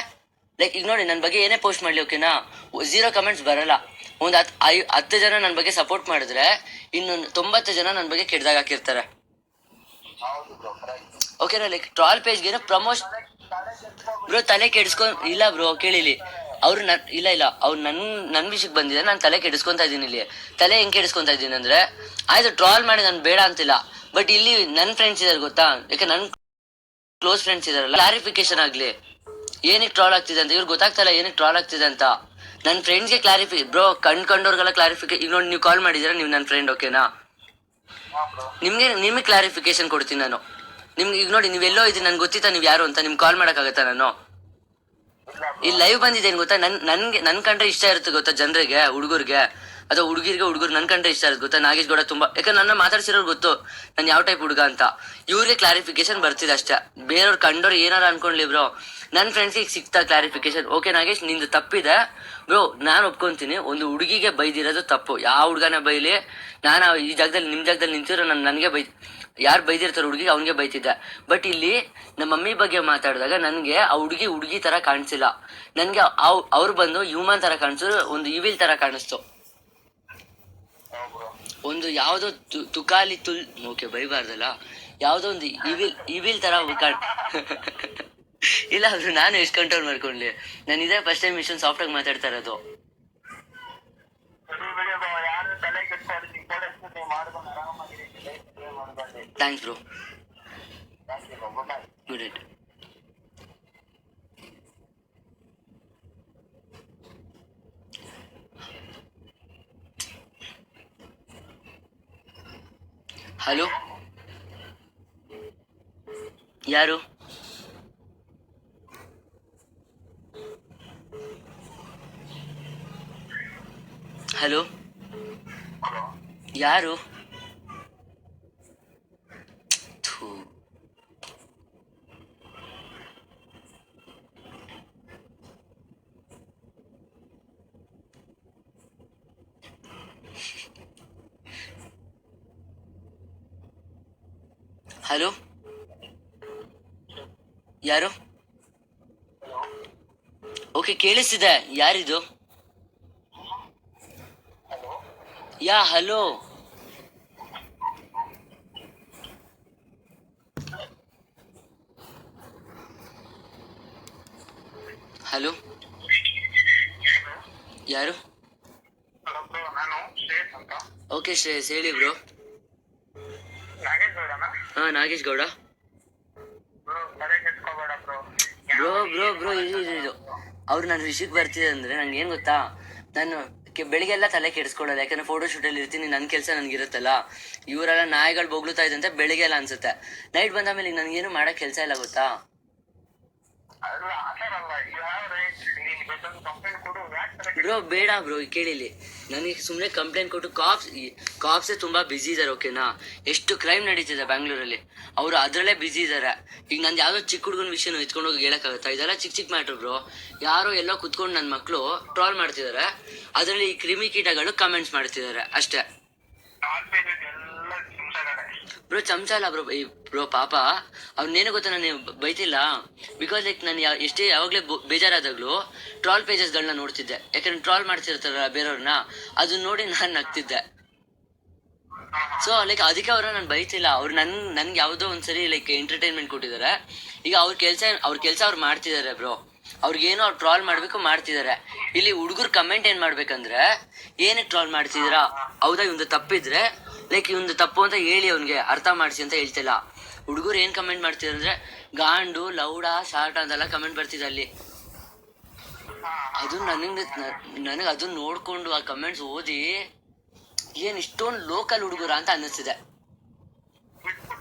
ಲೈಕ್ ಈಗ ನೋಡಿ, ನನ್ನ ಬಗ್ಗೆ ಏನೇ ಪೋಸ್ಟ್ ಮಾಡ್ಲಿ, ಓಕೆನಾ, 0 ಕಮೆಂಟ್ಸ್ ಬರಲ್ಲ. ಒಂದು 10 ಜನ ನನ್ನ ಬಗ್ಗೆ ಸಪೋರ್ಟ್ ಮಾಡಿದ್ರೆ ಇನ್ನೊಂದು 90 ಜನ ನನ್ನ ಬಗ್ಗೆ ಕೆಟ್ಟದಾಗ ಹಾಕಿರ್ತಾರೆ, ಓಕೆನಾ. ಲೈಕ್ ಟ್ರಾಲ್ ಪೇಜ್ಗೆ ಏನೋ ಪ್ರಮೋಷನ್ ಬ್ರೋ, ತಲೆ ಇಲ್ಲ ಬ್ರೋ ಕೇಳಿಲಿ. ಅವ್ರು ಇಲ್ಲ ಅವ್ರು ನನ್ನ ವಿಷಯಕ್ಕೆ ಬಂದಿದೆ, ನಾನು ತಲೆ ಕೆಡಿಸ್ಕೊಂತ ಇದ್ದೀನಿ. ಇಲ್ಲಿ ತಲೆ ಹೆಂಗ್ ಕೆಡಿಸ್ಕೊಂತ ಇದ್ದೀನಿ ಅಂದ್ರೆ, ಆಯ್ತು ಟ್ರಾಲ್ ಮಾಡಿ ನಾನು ಬೇಡ ಅಂತಿಲ್ಲ, ಬಟ್ ಇಲ್ಲಿ ನನ್ನ ಫ್ರೆಂಡ್ಸ್ ಇದಾರೆ ಗೊತ್ತಾ, ಯಾಕೆ ನನ್ನ ಕ್ಲೋಸ್ ಫ್ರೆಂಡ್ಸ್ ಇದಾರಲ್ಲ, ಕ್ಲಾರಿಫಿಕೇಶನ್ ಆಗ್ಲಿ ಏನಕ್ಕೆ ಟ್ರಾಲ್ ಆಗ್ತಿದೆ ಅಂತ. ಇವ್ರು ಗೊತ್ತಾಗ್ತಲ್ಲ ಏನಕ್ಕೆ ಟ್ರಾಲ್ ಆಗ್ತಿದೆ ಅಂತ. ನನ್ನ ಫ್ರೆಂಡ್ಸ್ಗೆ ಬ್ರೋ ಕಂಡವ್ರಿಗೆಲ್ಲ ಕ್ಲಾರಿಫಿಕೇಶನ್. ಈಗ ನೋಡಿ, ನೀವು ಕಾಲ್ ಮಾಡಿದ್ದೀರಾ, ನೀವು ನನ್ನ ಫ್ರೆಂಡ್, ಓಕೆನಾ. ನಿಮಗೆ ಕ್ಲಾರಿಫಿಕೇಶನ್ ಕೊಡ್ತೀನಿ ನಾನು. ನಿಮ್ಗೆ ಈಗ ನೋಡಿ, ನೀವೆಲ್ಲೋ ಇದ್ದೀನಿ, ನನ್ಗೆ ಗೊತ್ತಿತ್ತಾ ನೀವು ಯಾರು ಅಂತ. ನಿಮ್ಗೆ ಕಾಲ್ ಮಾಡಕ್ಕಾಗತ್ತಾ ನಾನು? ಈ ಲೈವ್ ಬಂದಿದ್ದೇನೆ ಗೊತ್ತಾ. ನನ್ ಕಂಡ್ರೆ ಇಷ್ಟ ಇರುತ್ತೆ ಗೊತ್ತಾ ಜನರಿಗೆ, ಹುಡುಗರಿಗೆ ಅಥವಾ ಹುಡುಗರು ನನ್ ಕಂಡ್ರೆ ಇಷ್ಟ ಇರುತ್ತೆ ಗೊತ್ತಾ. ನಾಗೇಶ್ ಗೌಡ ತುಂಬಾ, ಯಾಕಂದ್ರೆ ನನ್ನ ಮಾತಾಡ್ಸಿರೋರು ಗೊತ್ತು ನಾನು ಯಾವ ಟೈಪ್ ಹುಡುಗ ಅಂತ. ಇವ್ರಿಗೆ ಕ್ಲಾರಿಫಿಕೇಶನ್ ಬರ್ತಿದೆ ಅಷ್ಟೇ. ಬೇರೆಯವ್ರು ಕಂಡೋರು ಏನಾರ ಅನ್ಕೊಂಡ್ಲಿ ಬ್ರೋ, ನನ್ನ ಫ್ರೆಂಡ್ಸಿಗೆ ಸಿಗ್ತಾ ಕ್ಲಾರಿಫಿಕೇಶನ್. ಓಕೆ ನಾಗೇಶ್, ನಿಂದು ತಪ್ಪಿದೆ ಬ್ರೋ, ನಾನು ಒಪ್ಕೊಂತೀನಿ. ಒಂದು ಹುಡುಗಿಗೆ ಬೈದಿರೋದು ತಪ್ಪು. ಯಾವ ಹುಡುಗನ ಬೈಲಿ, ನಾನು ಈ ಜಾಗದಲ್ಲಿ ನಿಮ್ ಜಾಗದಲ್ಲಿ ನಿಂತಿರೋ ನನಗೆ ಯಾರು ಬೈದಿರ್ತಾರೆ ಹುಡುಗಿಗೆ, ಅವ್ನಿಗೆ ಬೈತಿದ್ದೆ. ಬಟ್ ಇಲ್ಲಿ ನಮ್ಮ ಮಮ್ಮಿ ಬಗ್ಗೆ ಮಾತಾಡಿದಾಗ ನನಗೆ ಆ ಹುಡುಗಿ ತರ ಕಾಣಿಸಿಲ್ಲ. ನನ್ಗೆ ಅವ್ರು ಬಂದು ಹ್ಯೂಮನ್ ತರ ಕಾಣಿಸಿದ್ರು, ಒಂದು ಇವಿಲ್ ತರ ಕಾಣಿಸ್ತು. ಒಂದು ಯಾವ್ದೋ ತುಕಾಲಿ ಓಕೆ ಬೈಬಾರ್ದಲ್ಲ, ಯಾವ್ದೋ ಒಂದು ಇವಿಲ್ ತರ ಇಲ್ಲ ಅದು ನಾನು ಎಷ್ಟು ಕಂಟ್ರೋಲ್ ಮಾಡ್ಕೊಂಡ್ಲಿ. ನಾನು ಇದೇ ಫಸ್ಟ್ ಟೈಮ್ ಇಷ್ಟೊಂದು ಸಾಫ್ಟ್ ಆಗಿ ಮಾತಾಡ್ತಾ ಇರೋದು. Thanks bro, good night. Hello, ಯಾರು? ಹಲೋ, ಯಾರು? ಹಲೋ, ಯಾರು? ಓಕೆ ಕೇಳಿಸ್ತಿದೆ, ಯಾರಿದು? ಹಲೋ, ಹಲೋ ಯಾರು? ಹಲೋ ಬ್ರೋ, ನಾನು ಶ್ರೇಯಸ್ ಅಂತ. ಓಕೆ ಶ್ರೇಯಸ್, ಹೇಳಿ ಬ್ರೋ. ನಾಗೇಶ್ ಗೌಡನಾ? ಹಾ, ನಾಗೇಶ್ ಗೌಡ. ಬ್ರೋ ತಲೆ ಕೆಡ್ಸ್ಕೊಬೇಡ ಬ್ರೋ. ಬ್ರೋ ಬ್ರೋ ಬ್ರೋ ಇದು ಅವ್ರು ನನ್ನ ವಿಷಯಕ್ಕೆ ಬರ್ತಿದೆ ಅಂದ್ರೆ ನಂಗೆ ಏನ್ ಗೊತ್ತಾ, ನಾನು ಬೆಳಿಗ್ಗೆ ಎಲ್ಲ ತಲೆ ಕೆಡಿಸ್ಕೊಳ್ಳೋದು, ಯಾಕಂದ್ರೆ ಫೋಟೋ ಶೂಟಲ್ಲಿ ಇರ್ತೀನಿ, ನನ್ನ ಕೆಲಸ ನನ್ಗಿರುತ್ತಲ್ಲ. ಇವರೆಲ್ಲ ನಾಯಿಗಳು ಬೊಗ್ಳುತ್ತಾ ಇದೆ ಅಂತ ಬೆಳಿಗ್ಗೆ ಎಲ್ಲ ಅನ್ಸುತ್ತೆ. ನೈಟ್ ಬಂದ ಮೇಲೆ ನನಗೇನು ಮಾಡಕ್ ಕೆಲಸ ಇಲ್ಲ ಗೊತ್ತಾ. ಅಲ್ಲ ಆ ಥರ ಅಲ್ಲ, ಯಾವ ರೈಟ್ ನೀನು ಬೇಕಾದ್ರೆ ಕಂಪ್ಲೇಂಟ್ ಕೊಡು. ಯಾಕೆ ತಲೆ ಬ್ರೋ ಬೇಡ ಬ್ರೋ, ಕೇಳಿಲಿ, ನನಗೆ ಸುಮ್ಮನೆ ಕಂಪ್ಲೇಂಟ್ ಕೊಟ್ಟು ಕಾಪ್ಸೇ ತುಂಬಾ ಬಿಸಿ ಇದಾರೆ, ಓಕೆನಾ. ಎಷ್ಟು ಕ್ರೈಮ್ ನಡೀತಿದೆ ಬ್ಯಾಂಗ್ಳೂರಲ್ಲಿ, ಅವರು ಅದರಲ್ಲೇ ಬಿಸಿ ಇದಾರೆ. ಈಗ ನಂದು ಯಾವ್ದೋ ಚಿಕ್ಕ ಹುಡುಗನ ವಿಷಯನ ಎತ್ಕೊಂಡು ಹೋಗಿ ಹೇಳಕ್ಕಾಗತ್ತಾ? ಇದೆಲ್ಲ ಚಿಕ್ಕ ಚಿಕ್ಕ ಮ್ಯಾಟ್ರ್ ಬ್ರೋ. ಯಾರೋ ಎಲ್ಲೋ ಕುತ್ಕೊಂಡು ನನ್ನ ಮಕ್ಕಳು ಟ್ರಾಲ್ ಮಾಡ್ತಿದ್ದಾರೆ, ಅದರಲ್ಲಿ ಈ ಕ್ರಿಮಿಕೀಟಗಳು ಕಮೆಂಟ್ಸ್ ಮಾಡ್ತಿದ್ದಾರೆ ಅಷ್ಟೇ. ಎಲ್ಲ ಹಿಂಸೆಗಳೇ. ಬ್ರೋ ಚಮಚ ಅಲ್ಲ ಬ್ರೋ, ಬ್ರೋ ಪಾಪ ಅವ್ನೇನು ಗೊತ್ತಾ, ನಾನು ಬೈತಿಲ್ಲ. ಬಿಕಾಸ್ ಲೈಕ್ ನಾನು ಎಷ್ಟೇ ಯಾವಾಗಲೇ ಬೇಜಾರಾದಾಗ್ಲೂ ಟ್ರಾಲ್ ಪೇಜಸ್ಗಳನ್ನ ನೋಡ್ತಿದ್ದೆ, ಯಾಕಂದ್ರೆ ಟ್ರಾಲ್ ಮಾಡ್ತಿರ್ತಾರಲ್ಲ ಬೇರೆಯವ್ರನ್ನ, ಅದನ್ನ ನೋಡಿ ನಾನು ನಗ್ತಿದ್ದೆ. ಸೊ ಲೈಕ್ ಅದಕ್ಕೆ ಅವ್ರನ್ನ ನಾನು ಬೈತಿಲ್ಲ. ಅವ್ರು ನನ್ಗೆ ಯಾವುದೋ ಒಂದ್ಸರಿ ಲೈಕ್ ಎಂಟರ್ಟೈನ್ಮೆಂಟ್ ಕೊಟ್ಟಿದ್ದಾರೆ. ಈಗ ಅವ್ರ ಕೆಲಸ ಅವ್ರು ಮಾಡ್ತಿದ್ದಾರೆ ಬ್ರೋ. ಅವ್ರಿಗೇನೋ ಅವ್ರು ಟ್ರಾಲ್ ಮಾಡ್ಬೇಕು ಮಾಡ್ತಿದ್ದಾರೆ. ಇಲ್ಲಿ ಹುಡುಗರು ಕಮೆಂಟ್ ಏನ್ ಮಾಡ್ಬೇಕಂದ್ರೆ, ಏನಕ್ಕೆ ಟ್ರಾಲ್ ಮಾಡ್ತಿದ್ದೀರಾ, ಹೌದಾ ಇವಂದು ತಪ್ಪಿದ್ರೆ ಲೈಕ್ ಇವಂದು ತಪ್ಪು ಅಂತ ಹೇಳಿ ಅವ್ನಿಗೆ ಅರ್ಥ ಮಾಡಿಸಿ ಅಂತ ಹೇಳ್ತಿಲ್ಲ. ಹುಡುಗರು ಏನ್ ಕಮೆಂಟ್ ಮಾಡ್ತಿದ್ರು ಅಂದ್ರೆ ಗಾಂಡು, ಲೌಡ, ಶಾರ್ಟ್ ಅಂತೆಲ್ಲ ಕಮೆಂಟ್ ಬರ್ತಿದೆ ಅಲ್ಲಿ. ಅದು ನನಗೆ ಅದನ್ನ ನೋಡ್ಕೊಂಡು ಆ ಕಮೆಂಟ್ಸ್ ಓದಿ ಏನ್ ಇಷ್ಟೊಂದು ಲೋಕಲ್ ಹುಡುಗರ ಅಂತ ಅನ್ನಿಸ್ತಿದೆ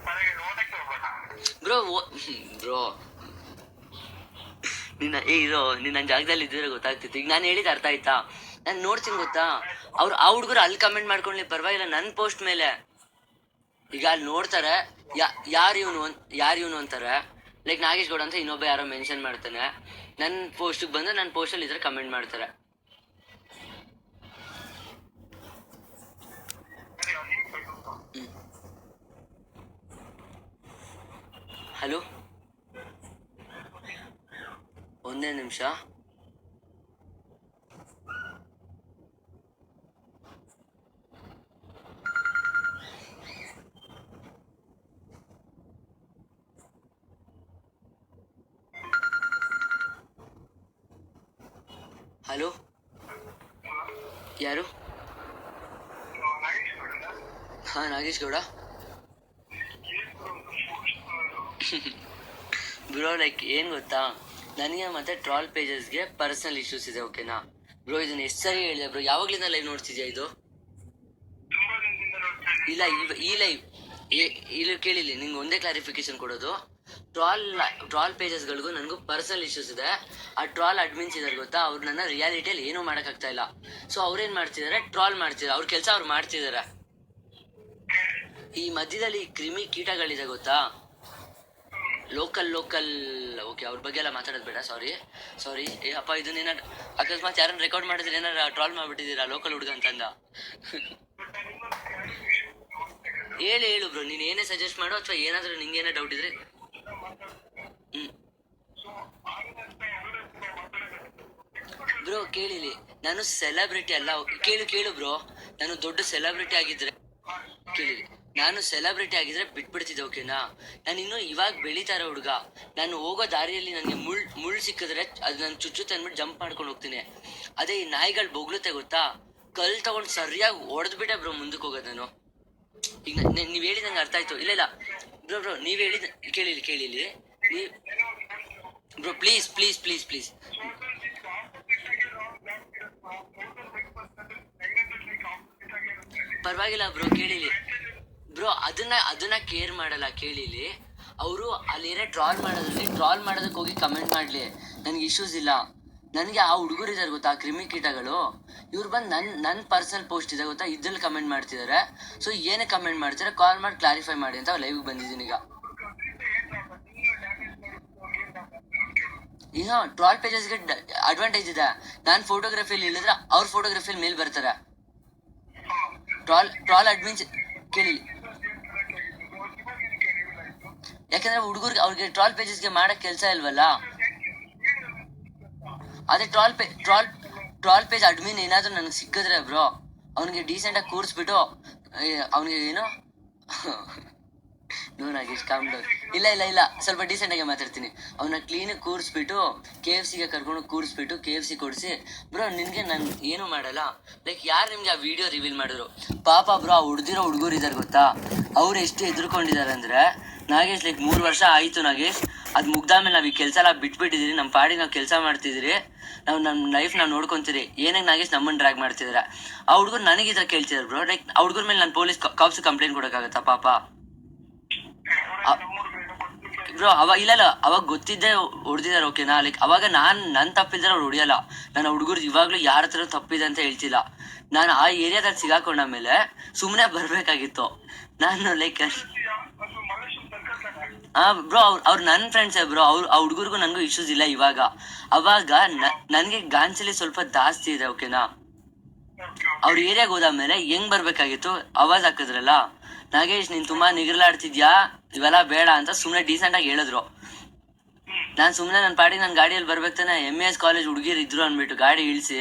ಬ್ರೋ. ಬ್ರೋ ನೀನ್ ನನ್ನ ಜಾಗದಲ್ಲಿ ಇದ್ದರೆ ಗೊತ್ತಾಗ್ತಿತ್ತು. ಈಗ ನಾನು ಹೇಳಿದ ಅರ್ಥ ಆಯ್ತಾ? ನಾನು ನೋಡ್ತೀನಿ ಗೊತ್ತಾ, ಆ ಹುಡುಗರು ಅಲ್ಲಿ ಕಮೆಂಟ್ ಮಾಡ್ಕೊಳ್ಳಿ ಪರವಾಗಿಲ್ಲ, ನನ್ನ ಪೋಸ್ಟ್ ಮೇಲೆ. ಈಗ ಅಲ್ಲಿ ನೋಡ್ತಾರೆ ಯಾರು ಇವನು ಅಂತಾರೆ. ಲೈಕ್ ನಾಗೇಶ್ ಗೌಡ ಅಂತ ಇನ್ನೊಬ್ಬ ಯಾರೋ ಮೆನ್ಷನ್ ಮಾಡ್ತಾನೆ, ನನ್ನ ಪೋಸ್ಟಿಗೆ ಬಂದು ನನ್ನ ಪೋಸ್ಟಲ್ಲಿ ಇದ್ರೆ ಕಮೆಂಟ್ ಮಾಡ್ತಾರೆ. ಹಲೋ, ಒಂದೇ ನಿಮಿಷ. ಹಲೋ, ಯಾರು? ಹಾ, ನಾಗೇಶ್ ಗೌಡ. ಬ್ರೋ ಲೈಕ್ ಏನ್ ಗೊತ್ತಾ, ನನಗೆ ಮತ್ತೆ ಟ್ರಾಲ್ ಪೇಜಸ್ಗೆ ಪರ್ಸನಲ್ ಇಶ್ಯೂಸ್ ಇದೆ, ಓಕೆನಾ ಬ್ರೋ. ಇದನ್ನ ಎಷ್ಟು ಸರಿ ಹೇಳಿದೆ ಬ್ರೋ, ಯಾವಾಗ್ಲಿಂದ ಲೈವ್ ನೋಡ್ತಿದ್ಯಾ ಇದು? ಇಲ್ಲ, ಈ ಲೈವ್ ಇಲ್ಲಿ ಕೇಳಿಲ್ಲ, ನಿಂಗೆ ಒಂದೇ ಕ್ಲಾರಿಫಿಕೇಶನ್ ಕೊಡೋದು. ಟ್ರಾಲ್ ಪೇಜಸ್ಗಳಿಗೂ ನನಗೂ ಪರ್ಸನಲ್ ಇಶ್ಯೂಸ್ ಇದೆ. ಆ ಟ್ರಾಲ್ ಅಡ್ಮಿನ್ಸ್ ಇದಾರೆ ಗೊತ್ತಾ, ಅವ್ರು ನನ್ನ ರಿಯಾಲಿಟಿಯಲ್ಲಿ ಏನೂ ಮಾಡೋಕ್ಕಾಗ್ತಾ ಇಲ್ಲ. ಸೊ ಅವ್ರೇನ್ ಮಾಡ್ತಿದ್ದಾರೆ, ಟ್ರಾಲ್ ಮಾಡ್ತಿದ್ದಾರೆ, ಅವ್ರ ಕೆಲಸ ಅವ್ರು ಮಾಡ್ತಿದ್ದಾರೆ. ಈ ಮಧ್ಯದಲ್ಲಿ ಕ್ರಿಮಿ ಕೀಟಗಳಿದೆ ಗೊತ್ತಾ, ಲೋಕಲ್ ಓಕೆ, ಅವ್ರ ಬಗ್ಗೆ ಎಲ್ಲ ಮಾತಾಡೋದು ಬೇಡ. ಸಾರಿ ಅಪ್ಪ, ಇದನ್ನೇನ ಅಕಸ್ಮಾತ್ ಯಾರನ್ನ ರೆಕಾರ್ಡ್ ಮಾಡಿದ್ರೆ ಏನಾರ ಟ್ರಾಲ್ ಮಾಡ್ಬಿಟ್ಟಿದ್ದೀರಾ ಲೋಕಲ್ ಹುಡುಗ ಅಂತಂದ. ಹೇಳು ಬ್ರೋ, ನೀನ್ ಏನೇ ಸಜೆಸ್ಟ್ ಮಾಡು, ಅಥವಾ ಏನಾದ್ರೂ ನಿಂಗೇನೇ ಡೌಟ್ ಇದ್ರೆ. ಬ್ರೋ ಕೇಳಿಲಿ, ನಾನು ಸೆಲೆಬ್ರಿಟಿ ಅಲ್ಲ. ಕೇಳು ಬ್ರೋ, ನಾನು ದೊಡ್ಡ ಸೆಲೆಬ್ರಿಟಿ ಆಗಿದ್ರೆ ಕೇಳಿಲಿ, ನಾನು ಸೆಲೆಬ್ರಿಟಿ ಆಗಿದ್ರೆ ಬಿಟ್ಬಿಡ್ತಿದ್ದೆ, ಓಕೆನಾ. ನಾನು ಇನ್ನೂ ಇವಾಗ ಬೆಳೀತಾ ಇರೋ ಹುಡುಗ. ನಾನು ಹೋಗೋ ದಾರಿಯಲ್ಲಿ ನನಗೆ ಮುಳ್ಳು ಸಿಕ್ಕಿದ್ರೆ ಅದು ನಾನು ಚುಚ್ಚುತ್ತೆ ಅಂದ್ಬಿಟ್ಟು ಜಂಪ್ ಮಾಡ್ಕೊಂಡು ಹೋಗ್ತೀನಿ. ಅದೇ ಈ ನಾಯಿಗಳು ಬೊಗ್ಳುತ್ತೆ ಗೊತ್ತಾ, ಕಲ್ ತಗೊಂಡು ಸರಿಯಾಗಿ ಹೊಡೆದ್ಬಿಟ್ಟೆ ಬ್ರೋ ಮುಂದಕ್ಕೆ ಹೋಗೋದು ನಾನು. ಈಗ ನೀವ್ ಹೇಳಿದಂಗೆ ಅರ್ಥ ಆಯ್ತು? ಇಲ್ಲ ಬ್ರೋ ನೀವ್ ಹೇಳಿದ ಕೇಳಿಲಿ ಬ್ರೋ, ಪ್ಲೀಸ್. ಪರವಾಗಿಲ್ಲ ಬ್ರೋ, ಕೇಳಿಲಿ ಬ್ರೋ, ಅದನ್ನ ಕೇರ್ ಮಾಡಲ್ಲ. ಕೇಳಿಲಿ, ಅವರು ಅಲ್ಲೇನೇ ಟ್ರಾಲ್ ಮಾಡೋದಕ್ಕೆ ಹೋಗಿ ಕಮೆಂಟ್ ಮಾಡ್ಲಿ, ನನ್ಗೆ ಇಶ್ಯೂಸ್ ಇಲ್ಲ. ನನಗೆ ಆ ಹುಡುಗರು ಇದಾರೆ ಗೊತ್ತಾ, ಕ್ರಿಮಿಕೀಟಗಳು, ಇವ್ರು ಬಂದು ನನ್ನ ಪರ್ಸನಲ್ ಪೋಸ್ಟ್ ಇದೆ ಗೊತ್ತಾ, ಇದ್ರಲ್ಲಿ ಕಮೆಂಟ್ ಮಾಡ್ತಿದ್ದಾರೆ. ಸೊ ಏನೇ ಕಮೆಂಟ್ ಮಾಡ್ತಾರೆ, ಕಾಲ್ ಮಾಡಿ ಕ್ಲಾರಿಫೈ ಮಾಡಿ ಅಂತ ಲೈವ್ ಬಂದಿದ್ದೀನಿ ಈಗ ಟ್ರಾಲ್ ಪೇಜಸ್ಗೆ ಅಡ್ವಾಂಟೇಜ್ ಇದೆ. ನಾನು ಫೋಟೋಗ್ರಫಿಯಲ್ಲಿ ಹೇಳಿದ್ರೆ ಅವ್ರ ಫೋಟೋಗ್ರಫಿಯಲ್ಲಿ ಮೇಲ್ ಬರ್ತಾರೆ. ಟ್ರಾಲ್ ಅಡ್ಮಿನ್ಸ್ ಕೇಳಿ, ಯಾಕಂದ್ರೆ ಹುಡುಗರಿಗೆ ಅವ್ರಿಗೆ ಟ್ರಾಲ್ ಪೇಜಸ್ಗೆ ಮಾಡಕ್ ಕೆಲಸ ಇಲ್ವಲ್ಲ. ಅದೇ ಟ್ರಾಲ್ ಪೇಜ್ ಅಡ್ಮಿನ್ ಏನಾದ್ರೂ ನನಗೆ ಸಿಕ್ಕಿದ್ರೆ ಬ್ರೋ, ಅವನಿಗೆ ಡೀಸೆಂಟ್ ಆಗಿ ಕೂರಿಸ್ಬಿಟ್ಟು ಅವನಿಗೆ ಏನೋ ನೋ ನಾಗೇಶ್ ಕಾಮ್ ಡೌನ್. ಇಲ್ಲ ಇಲ್ಲ ಇಲ್ಲ, ಸ್ವಲ್ಪ ಡೀಸೆಂಟ್ ಆಗಿ ಮಾತಾಡ್ತೀನಿ. ಅವನ್ನ ಕ್ಲೀನಿಗೆ ಕೂರಿಸ್ಬಿಟ್ಟು KFCಗೆ ಕರ್ಕೊಂಡು ಕೂರಿಸ್ಬಿಟ್ಟು KFC ಕೊಡಿಸಿ, ಬ್ರೋ ನಿನ್ಗೆ ನಾನು ಏನು ಮಾಡಲ್ಲ. ಲೈಕ್ ಯಾರು ನಿಮ್ಗೆ ಆ ವಿಡಿಯೋ ರಿವೀಲ್ ಮಾಡಿದ್ರು ಪಾಪ ಬ್ರೋ, ಆ ಹುಡ್ದಿರೋ ಹುಡುಗರು ಇದಾರೆ ಗೊತ್ತಾ, ಅವ್ರು ಎಷ್ಟು ಎದುರ್ಕೊಂಡಿದ್ದಾರೆ ಅಂದ್ರೆ ನಾಗೇಶ್, ಲೈಕ್ 3 ವರ್ಷ ಆಯ್ತು ನಾಗೇಶ್, ಅದು ಮುಗ್ದಾದ್ಮೇಲೆ ನಾವು ಈ ಕೆಲಸ ಎಲ್ಲ ಬಿಟ್ಬಿಟ್ಟಿದ್ದೀರಿ, ನಮ್ಮ ಪಾಡಿ ನಾವು ಕೆಲಸ ಮಾಡ್ತಿದ್ದೀರಿ, ನಾವು ನಮ್ಮ ಲೈಫ್ ನಾವು ನೋಡ್ಕೊಂತೀರಿ. ಏನಾಗ ನಾಗೇಶ್ ನಮ್ಮನ್ನು ಡ್ರ್ಯಾಗ್ ಮಾಡ್ತಿದಾರೆ. ಆ ಹುಡುಗರು ನನಗೆ ಈ ಥರ ಕೇಳ್ತಿದ್ದಾರೆ ಬ್ರೋ. ಲೈಕ್ ಆ ಹುಡುಗರ ಮೇಲೆ ನಾನು ಪೊಲೀಸ್ ಕಾಪ್ಸ್ ಕಂಪ್ಲೇಂಟ್ ಕೊಡೋಕ್ಕಾಗತ್ತಾ ಪಾಪ ಬ್ರೋ? ಇಲ್ಲ ಅವಾಗ ಗೊತ್ತಿದ್ದೆ ಹೊಡೆದಿದ್ದಾರೆ, ಓಕೆನಾ? ಲೈಕ್ ಅವಾಗ ನನ್ನ ತಪ್ಪಿದ್ರೆ ಅವ್ರು ಹೊಡಿಯಲ್ಲ. ನಾನು ಹುಡುಗರು ಇವಾಗ್ಲೂ ಯಾರ ಹತ್ರ ತಪ್ಪಿದೆ ಅಂತ ಹೇಳ್ತಿಲ್ಲ. ನಾನು ಆ ಏರಿಯಾದಲ್ಲಿ ಸಿಗಾಕೊಂಡ ಮೇಲೆ ಸುಮ್ಮನೆ ಬರ್ಬೇಕಾಗಿತ್ತು ನಾನು. ಲೈಕ್ ಬ್ರೋ, ಅವ್ರು ನನ್ನ ಫ್ರೆಂಡ್ಸೇ ಬ್ರೋ. ಆ ಹುಡುಗರಿಗೂ ನನಗೂ ಇಶ್ಯೂಸ್ ಇಲ್ಲ ಇವಾಗ. ಅವಾಗ ನನಗೆ ಗಾಂಚಲಿ ಸ್ವಲ್ಪ ಜಾಸ್ತಿ ಇದೆ, ಓಕೆನಾ? ಅವ್ರ ಏರಿಯಾಗ ಹೋದಾದ್ಮೇಲೆ ಹೆಂಗ್ ಬರ್ಬೇಕಾಗಿತ್ತು, ಅವಾಜ್ ಹಾಕಿದ್ರಲ್ಲ, ನಾಗೇಶ್ ನೀನ್ ತುಂಬಾ ನಿಗರ್ಲಾಡ್ತಿದ್ಯಾ, ಇವೆಲ್ಲ ಬೇಡ ಅಂತ ಸುಮ್ನೆ ಡೀಸೆಂಟ್ ಆಗಿ ಹೇಳಿದ್ರು. ನಾನ್ ಸುಮ್ನೆ ನನ್ನ ಪಾಡಿ ನನ್ನ ಗಾಡಿಯಲ್ಲಿ ಬರ್ಬೇಕಾನೆ MES ಕಾಲೇಜ್ ಹುಡುಗಿರು ಇದ್ರು ಅನ್ಬಿಟ್ಟು ಗಾಡಿ ಇಳಿಸಿ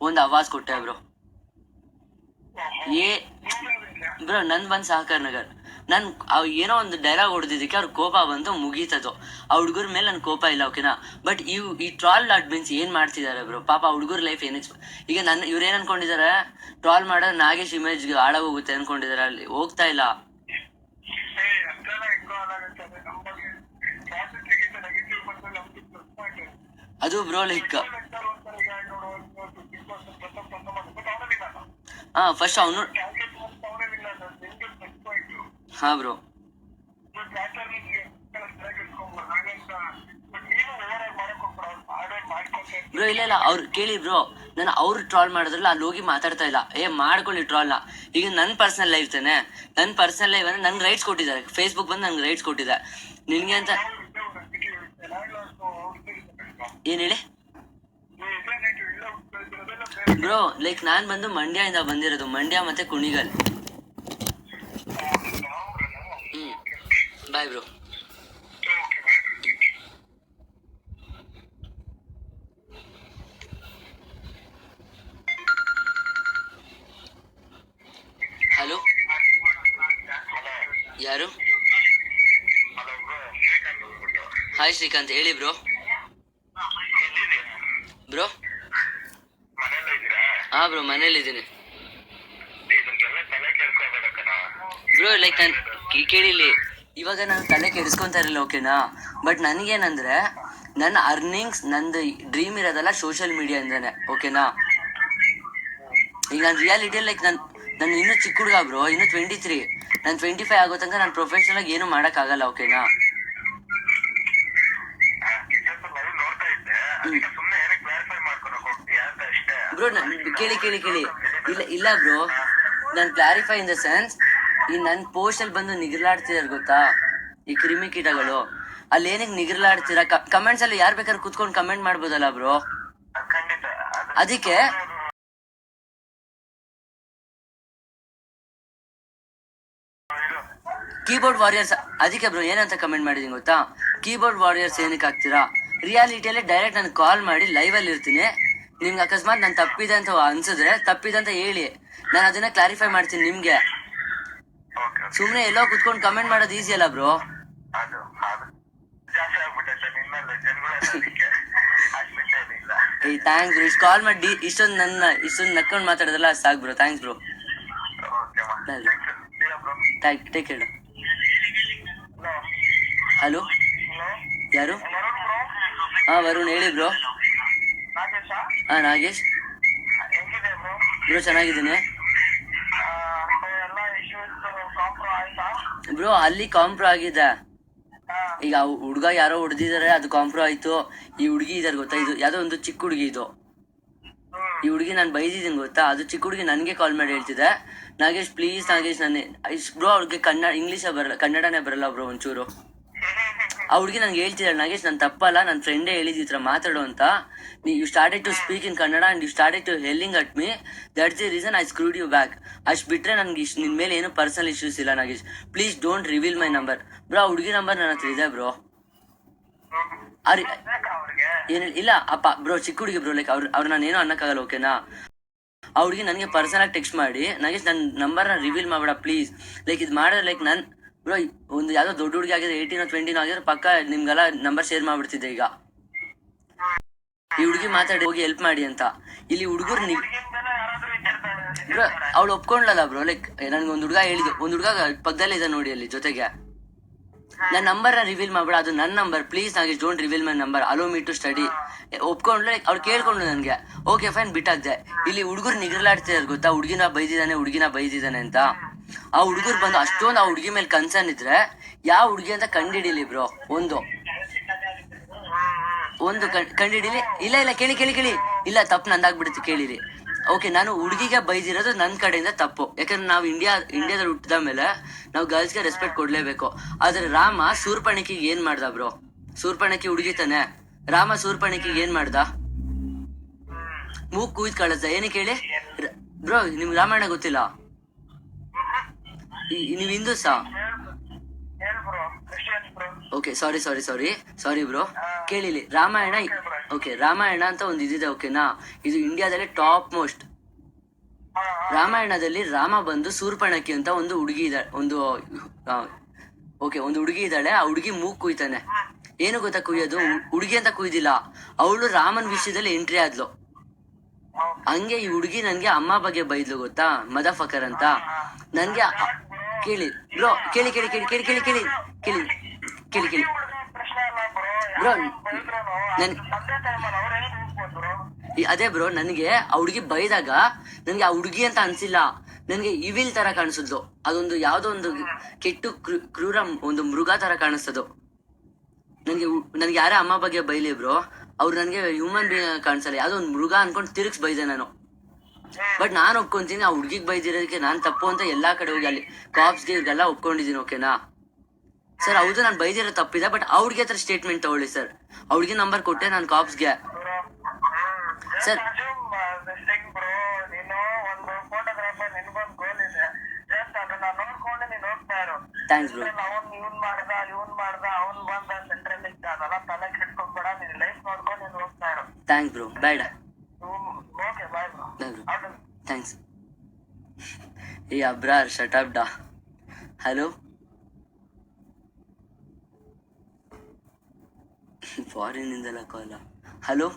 ಒಂದು ಅವಾಜ್ ಕೊಟ್ಟೆ ಬ್ರೋ. ಬ್ರೋ ನಂದ್ ಬಂದ್ ಸಹಕಾರ ನಗರ್. ನನ್ ಏನೋ ಒಂದು ಡೈಲಾಗ್ ಹೊಡೆದಿದ್ದಕ್ಕೆ ಅವ್ರ ಕೋಪ ಬಂದು ಮುಗೀತದು. ಆ ಹುಡುಗರ ಮೇಲೆ ನನ್ ಕೋಪ ಇಲ್ಲ, ಓಕೆನಾ? ಬಟ್ ಈ ಟ್ರಾಲ್ ಅಡ್ಮಿನ್ಸ್ ಏನ್ ಮಾಡ್ತಿದ್ದಾರೆ ಬ್ರೋ, ಪಾಪ ಹುಡುಗರ ಲೈಫ್ ಈಗ ಇವ್ರ ಏನ್ ಅನ್ಕೊಂಡಿದ್ದಾರೆ, ಟ್ರಾಲ್ ಮಾಡೋದು ನಾಗೇಶ್ ಇಮೇಜ್ ಹಾಳಾಗೋಗುತ್ತೆ ಅನ್ಕೊಂಡಿದ್ದಾರೆ. ಅಲ್ಲಿ ಹೋಗ್ತಾ ಇಲ್ಲ. ಅದು ಬ್ರೋ ಲೈಕ್ ಫಸ್ಟ್ ಅವನು ಬ್ರೋ ಬ್ರೋ ಇಲ್ಲ ಅವ್ರು ಕೇಳಿ ಬ್ರೋ, ನಾನು ಅವ್ರು ಟ್ರಾಲ್ ಮಾಡಿದ್ರಲ್ಲ ಅಲ್ಲಿ ಹೋಗಿ ಮಾತಾಡ್ತಾ ಇಲ್ಲ. ಮಾಡ್ಕೊಳ್ಳಿ ಟ್ರಾಲ್ನ. ಈಗ ನನ್ನ ಪರ್ಸನಲ್ ಲೈಫ್ ತಾನೆ, ನನ್ನ ಪರ್ಸನಲ್ ಲೈಫ್ ಅಂದ್ರೆ ನನ್ಗೆ ರೈಟ್ಸ್ ಕೊಟ್ಟಿದ್ದಾರೆ. ಫೇಸ್ಬುಕ್ ಬಂದು ನಂಗೆ ರೈಟ್ಸ್ ಕೊಟ್ಟಿದೆ. ನಿನ್ಗೆ ಅಂತ ಏನ್ ಹೇಳಿ ಬ್ರೋ? ಲೈಕ್ ನಾನ್ ಬಂದು ಮಂಡ್ಯದಿಂದ ಬಂದಿರೋದು, ಮಂಡ್ಯ ಮತ್ತೆ ಕುಣಿಗಲ್. Bye bro. ಹಲೋ, ಯಾರು? ಹಾಯ್ ಶ್ರೀಕಾಂತ್, ಹೇಳಿ ಬ್ರೋ. ಬ್ರೋ ಬ್ರೋ ಮನೇಲಿದ್ದೀನಿ ಬ್ರೋ. ಲೈಕ್ ನಾನು ಕೇಳಿಲಿ, ಇವಾಗ ನಾನು ತಲೆ ಕೆಡಿಸ್ಕೊಂತಾ ಇರಲಿಲ್ಲ, ಓಕೆನಾ? ಬಟ್ ನನಗೇನಂದ್ರೆ ನನ್ನ ಅರ್ನಿಂಗ್ಸ್, ನಂದು ಡ್ರೀಮ್ ಇರೋದಲ್ಲ ಸೋಷಿಯಲ್ ಮೀಡಿಯಾಯಿಂದಾನೆ, ಓಕೆನಾ? ಈಗ ನಾನು ರಿಯಾಲಿಟಿಯಲ್ಲಿ ಲೈಕ್ ನಾನು ಇನ್ನೂ ಚಿಕ್ಕ ಹುಡುಗ ಬ್ರೋ, ಇನ್ನೂ 23. ನಾನು 25 ಆಗೋ ತನಕ ನಾನು ಪ್ರೊಫೆಷನಲ್ ಆಗಿ ಏನು ಮಾಡೋಕ್ಕಾಗಲ್ಲ, ಓಕೆನಾ? ಬ್ರೋ ಕೇಳಿ ಇಲ್ಲ ಬ್ರೋ, ನಾನು ಕ್ಲಾರಿಫೈ ಇನ್ ದ ಸೆನ್ಸ್, ಈ ನನ್ನ ಪೋಸ್ಟ್ ಅಲ್ಲಿ ಬಂದು ನಿಗರ್ಲಾಡ್ತಿದಾರೆ ಗೊತ್ತಾ, ಈ ಕ್ರಿಮಿ ಕೀಟಗಳು. ಅಲ್ಲಿ ಏನಕ್ಕೆ ನಿಗರ್ಲಾಡ್ತೀರಾ? ಕಮೆಂಟ್ಸ್ ಅಲ್ಲಿ ಯಾರು ಬೇಕಾದ್ರೆ ಕುತ್ಕೊಂಡು ಕಮೆಂಟ್ ಮಾಡ್ಬೋದಲ್ಲ ಬ್ರೋ. ಅದಕ್ಕೆ ಕೀಬೋರ್ಡ್ ವಾರಿಯರ್ಸ್, ಅದಕ್ಕೆ ಬ್ರೋ ಏನಂತ ಕಮೆಂಟ್ ಮಾಡಿದೀನಿ ಗೊತ್ತಾ, ಕೀಬೋರ್ಡ್ ವಾರಿಯರ್ಸ್ ಏನಕ್ಕೆ ಆಗ್ತೀರಾ? ರಿಯಾಲಿಟಿಯಲ್ಲಿ ಡೈರೆಕ್ಟ್ ನಾನು ಕಾಲ್ ಮಾಡಿ ಲೈವ್ ಅಲ್ಲಿ ಇರ್ತೀನಿ. ನಿಮ್ಗೆ ಅಕಸ್ಮಾತ್ ನಾನು ತಪ್ಪಿದೆ ಅಂತ ಅನ್ಸಿದ್ರೆ ತಪ್ಪಿದೆ ಅಂತ ಹೇಳಿ, ನಾನು ಅದನ್ನ ಕ್ಲಾರಿಫೈ ಮಾಡ್ತೀನಿ ನಿಮ್ಗೆ. ಸುಮ್ನೆ ಎಲ್ಲೋ ಕುತ್ಕೊಂಡು ಕಮೆಂಟ್ ಮಾಡೋದು ಈಸಿ ಅಲ್ಲ ಬ್ರೋ. ಥ್ಯಾಂಕ್ಸ್ ಬ್ರೋ, ಇಷ್ಟು ಕಾಲ್ ಮಾಡಿ ಇಷ್ಟೊಂದು ನಕ್ಕೊಂಡು ಮಾತಾಡೋದಲ್ಲ ಸಾಕು ಬ್ರೋ. Thanks bro. ಟೇಕ್ ಕೇಳ. ಹಲೋ, ಯಾರು? ವರುಣ್, ಹೇಳಿ ಬ್ರೋ. ನಾಗೇಶ್ ಬ್ರೋ, ಚೆನ್ನಾಗಿದ್ದೀನಿ ಬ್ರೋ. ಅಲ್ಲಿ ಕಾಂಪ್ರೋ ಆಗಿದೆ. ಈಗ ಹುಡ್ಗ ಯಾರೋ ಹೊಡೆದಿದ್ದಾರೆ, ಅದು ಕಾಂಪ್ರೋ ಆಯ್ತು. ಈ ಹುಡುಗಿ ಇದಾರೆ ಗೊತ್ತಾ, ಇದು ಯಾವ್ದೋ ಒಂದು ಚಿಕ್ಕ ಹುಡುಗಿ. ಇದು ಈ ಹುಡುಗಿ ನಾನು ಬೈದಿದ್ದೀನಿ ಗೊತ್ತಾ, ಅದು ಚಿಕ್ಕ ಹುಡುಗಿ ನನಗೆ ಕಾಲ್ ಮಾಡಿ ಹೇಳ್ತಿದ್ದೆ, ನಾಗೇಶ್ ಪ್ಲೀಸ್ ನಾಗೇಶ್ ಬ್ರೋ, ಅವ್ರಿಗೆ ಇಂಗ್ಲೀಷೇ ಬರಲ್ಲ, ಕನ್ನಡನೇ ಬರಲ್ಲ ಬ್ರೋ ಒಂಚೂರು. ಆ ಹುಡುಗಿ ನಂಗೆ ಹೇಳ್ತಿದ್ದಾಳೆ, ನಾಗೇಶ್ ನಾನು ತಪ್ಪಲ್ಲ, ನನ್ನ ಫ್ರೆಂಡೇ ಹೇಳಿದ ಈ ಥರ ಮಾತಾಡು ಅಂತ. You started to speak in Kannada and you started to yelling at me, that's the reason I screwed you back. ಅಷ್ಟು ಬಿಟ್ರೆ ನನಗೆ ನಿನ್ನ ಮೇಲೆ ಏನು ಪರ್ಸನಲ್ ಇಶ್ಯೂಸ್ ಇಲ್ಲ Nagesh, please don't reveal my number. Bro ಆ ಹುಡುಗಿ ನಂಬರ್ ನನ್ನ ಹತ್ರ ಇದೆ ಬ್ರೋ. ಇಲ್ಲ ಅಪ್ಪ ಬ್ರೋ, ಚಿಕ್ಕ ಹುಡುಗಿ ಬ್ರೋ. ಲೈಕ್ ಅವ್ರು ನಾನು ಏನೋ ಅನ್ನಕ್ಕಾಗಲ್ಲ, ಓಕೆನಾ? ಆ ಹುಡುಗಿ ನನಗೆ ಪರ್ಸನಲ್ ಆಗಿ ಟೆಕ್ಸ್ಟ್ ಮಾಡಿ, ನಾಗೇಶ್ ನನ್ನ ನಂಬರ್ನ ರಿವೀಲ್ ಮಾಡಬೇಡ ಪ್ಲೀಸ್, ಲೈಕ್ ಇದು ಮಾಡಿದ್ರೆ ಲೈಕ್ ಬ್ರೋ ಒಂದು ಯಾವ್ದೋ ದೊಡ್ಡ ಹುಡುಗಿ ಆಗಿದ್ರೆ 18 20 ಆಗಿದ್ರೆ ಪಕ್ಕ ನಿಮ್ಗೆಲ್ಲ ನಂಬರ್ ಶೇರ್ ಮಾಡ್ಬಿಡ್ತಿದ್ದೆ ಈಗ. ಈ ಹುಡುಗಿ ಮಾತಾಡಿ ಹೋಗಿ ಹೆಲ್ಪ್ ಮಾಡಿ ಅಂತ. ಇಲ್ಲಿ ಹುಡುಗರು ಬ್ರೋ ಅವಳು ಒಪ್ಕೊಂಡ್ಲಲ್ಲ ಬ್ರೋ. ಲೈಕ್ ನನ್ಗೆ ಒಂದ್ ಹುಡುಗ ಹೇಳಿದ್ದು, ಒಂದ್ ಹುಡುಗ ಪಕ್ಕದಲ್ಲೇ ಇದೆ ನೋಡಿ ಅಲ್ಲಿ ಜೊತೆಗೆ. ನನ್ನ ನಂಬರ್ ರಿವೀಲ್ ಮಾಡ್ಬೇಡ, ಅದು ನನ್ನ number, please Nagesh don't reveal my number, allow me to study. ಒಪ್ಕೊಂಡ್ಲು. ಲೈಕ್ ಅವ್ಳು ಕೇಳ್ಕೊಂಡು ನನ್ಗೆ ಓಕೆ ಫೈನ್ ಬಿಟ್ಟಾಗ್ದೆ. ಇಲ್ಲಿ ಹುಡುಗರು ನಿಗ್ರಲಾಡ್ತಿದಾರೆ ಗೊತ್ತಾ, ಹುಡುಗಿನ ಬೈದಿದ್ದಾನೆ ಅಂತ. ಆ ಹುಡುಗರು ಬಂದು ಅಷ್ಟೊಂದು ಆ ಹುಡುಗಿ ಮೇಲೆ ಕನ್ಸರ್ನ್ ಇದ್ರೆ ಯಾವ ಹುಡುಗಿ ಅಂತ ಕಂಡಿಡಿಲಿ ಬ್ರೋ. ಒಂದು ಕಂಡಿಡಿಲಿ. ಇಲ್ಲ ಕೇಳಿ ಇಲ್ಲ, ತಪ್ಪು ನಂದಾಗ್ಬಿಡುತ್ತೆ, ಕೇಳಿರಿ. ಓಕೆ, ನಾನು ಹುಡುಗಿಗೆ ಬೈದಿರೋದು ನನ್ನ ಕಡೆಯಿಂದ ತಪ್ಪು. ಯಾಕಂದ್ರೆ ನಾವು ಇಂಡಿಯಾದಲ್ಲಿ ಹುಟ್ಟಿದ ಮೇಲೆ ನಾವು ಗರ್ಲ್ಸ್ಗೆ ರೆಸ್ಪೆಕ್ಟ್ ಕೊಡ್ಲೇಬೇಕು. ಆದ್ರೆ ರಾಮ ಶೂರ್ಪಣಖಿಗೆ ಏನ್ ಮಾಡ್ದ ಬ್ರೋ? ಶೂರ್ಪಣಖಿ ಹುಡುಗಿ ತಾನೆ. ರಾಮ ಶೂರ್ಪಣಖಿಗೆ ಏನ್ ಮಾಡ್ದ? ಮೂಗ್ ಕೂಯ್ದು ಕಳಿಸ್ದ. ಏನಕ್ಕೆ ಹೇಳಿ ಬ್ರೋ? ನಿಮ್ಗೆ ರಾಮಾಯಣ ಗೊತ್ತಿಲ್ಲ? ನೀವ್ ಹಿಂದೂಸಾ? Okay, sorry bro. ಕೇಳಿಲಿ, ರಾಮಾಯಣ. ಓಕೆ, ರಾಮಾಯಣ ಅಂತ ಒಂದು ಇದಿದೆ, ಓಕೆನಾ? ಇದು ಇಂಡಿಯಾದಲ್ಲಿ ಟಾಪ್ ಮೋಸ್ಟ್. ರಾಮಾಯಣದಲ್ಲಿ ರಾಮ ಬಂದು ಶೂರ್ಪಣಖಿ ಅಂತ ಒಂದು ಹುಡುಗಿ ಇದ್ದಾಳೆ, ಒಂದು ಹುಡುಗಿ ಇದ್ದಾಳೆ. ಆ ಹುಡುಗಿ ಮೂಗ್ ಕುಯ್ತಾನೆ. ಏನು ಗೊತ್ತಾ ಕುಯ್ಯೋದು? ಹುಡುಗಿ ಅಂತ ಕುಯ್ದಿಲ್ಲ, ಅವಳು ರಾಮನ್ ವಿಷಯದಲ್ಲಿ ಎಂಟ್ರಿ ಆದ್ಲು. ಹಂಗೆ ಈ ಹುಡುಗಿ ನನ್ಗೆ ಅಮ್ಮ ಬಗ್ಗೆ ಬೈದ್ಲು ಗೊತ್ತಾ, ಮದಫಕರ್ ಅಂತ. ನನ್ಗೆ ಕೇಳಿ ಬ್ರೋ, ಕೇಳಿ ಬ್ರೋ. ಅದೇ ಬ್ರೋ, ನನಗೆ ಆ ಹುಡುಗಿ ಬೈದಾಗ ನನ್ಗೆ ಆ ಹುಡುಗಿ ಅಂತ ಅನ್ಸಿಲ್ಲ, ನನ್ಗೆ ಇವಿಲ್ ತರ ಕಾಣಿಸಿದ್ಲು. ಅದೊಂದು ಯಾವ್ದೋ ಒಂದು ಕೆಟ್ಟು ಕ್ರೂರ ಒಂದು ಮೃಗ ತರ ಕಾಣಿಸ್ತದು ನನ್ಗೆ ಯಾರೇ ಅಮ್ಮ ಬಗ್ಗೆ ಬೈಲಿ ಬ್ರೋ, ಅವ್ರು ನನ್ಗೆ ಹ್ಯೂಮನ್ ಬೀಯಿಂಗ್ ಕಾಣಿಸಲ್ಲ, ಯಾವ್ದೋ ಒಂದು ಮೃಗ ಅನ್ಕೊಂಡು ತಿರುಗಿಸ್ ಬೈದೆ ನಾನು. ಬಟ್ ನಾನು ಒಪ್ಕೊಂತೀನಿ ಆ ಹುಡುಗಿಗೆ ಬೈದಿರೋದಕ್ಕೆ ನಾನ್ ತಪ್ಪು ಅಂತ ಎಲ್ಲಾ ಕಡೆ ಹೋಗಿ ಅಲ್ಲಿ ಕಾಪ್ಸ್ಗೆ ಇವ್ರಿಗೆಲ್ಲ ಒಪ್ಕೊಂಡಿದ್ದೀನಿ, ಓಕೆನಾ ಸರ್? ಹೌದು, ನಾನು ಬೈದಿರೋ ತಪ್ಪಿದೆ, ಬಟ್ ಅವ್ರಿಗೆ ಹತ್ರ ಸ್ಟೇಟ್ಮೆಂಟ್ ತಗೊಳ್ಳಿ ಸರ್. ಅವ್ರಿಗೆ ನಂಬರ್ ಕೊಟ್ಟೆ ನಾನು ಕಾಪ್ಸ್ಗೆ. Sir thanks bro. Thanks bro, ಬೇಡ ಥ್ಯಾಂಕ್ಸ್. ಏ ಅಬ್ರಾರ್ ಶಟ್ ಅಪ್ ಡಾ. ಹಲೋ, ಫಾರಿನ್ ಇಂದಲ್ಲ ಕಾಲ. ಹಲೋ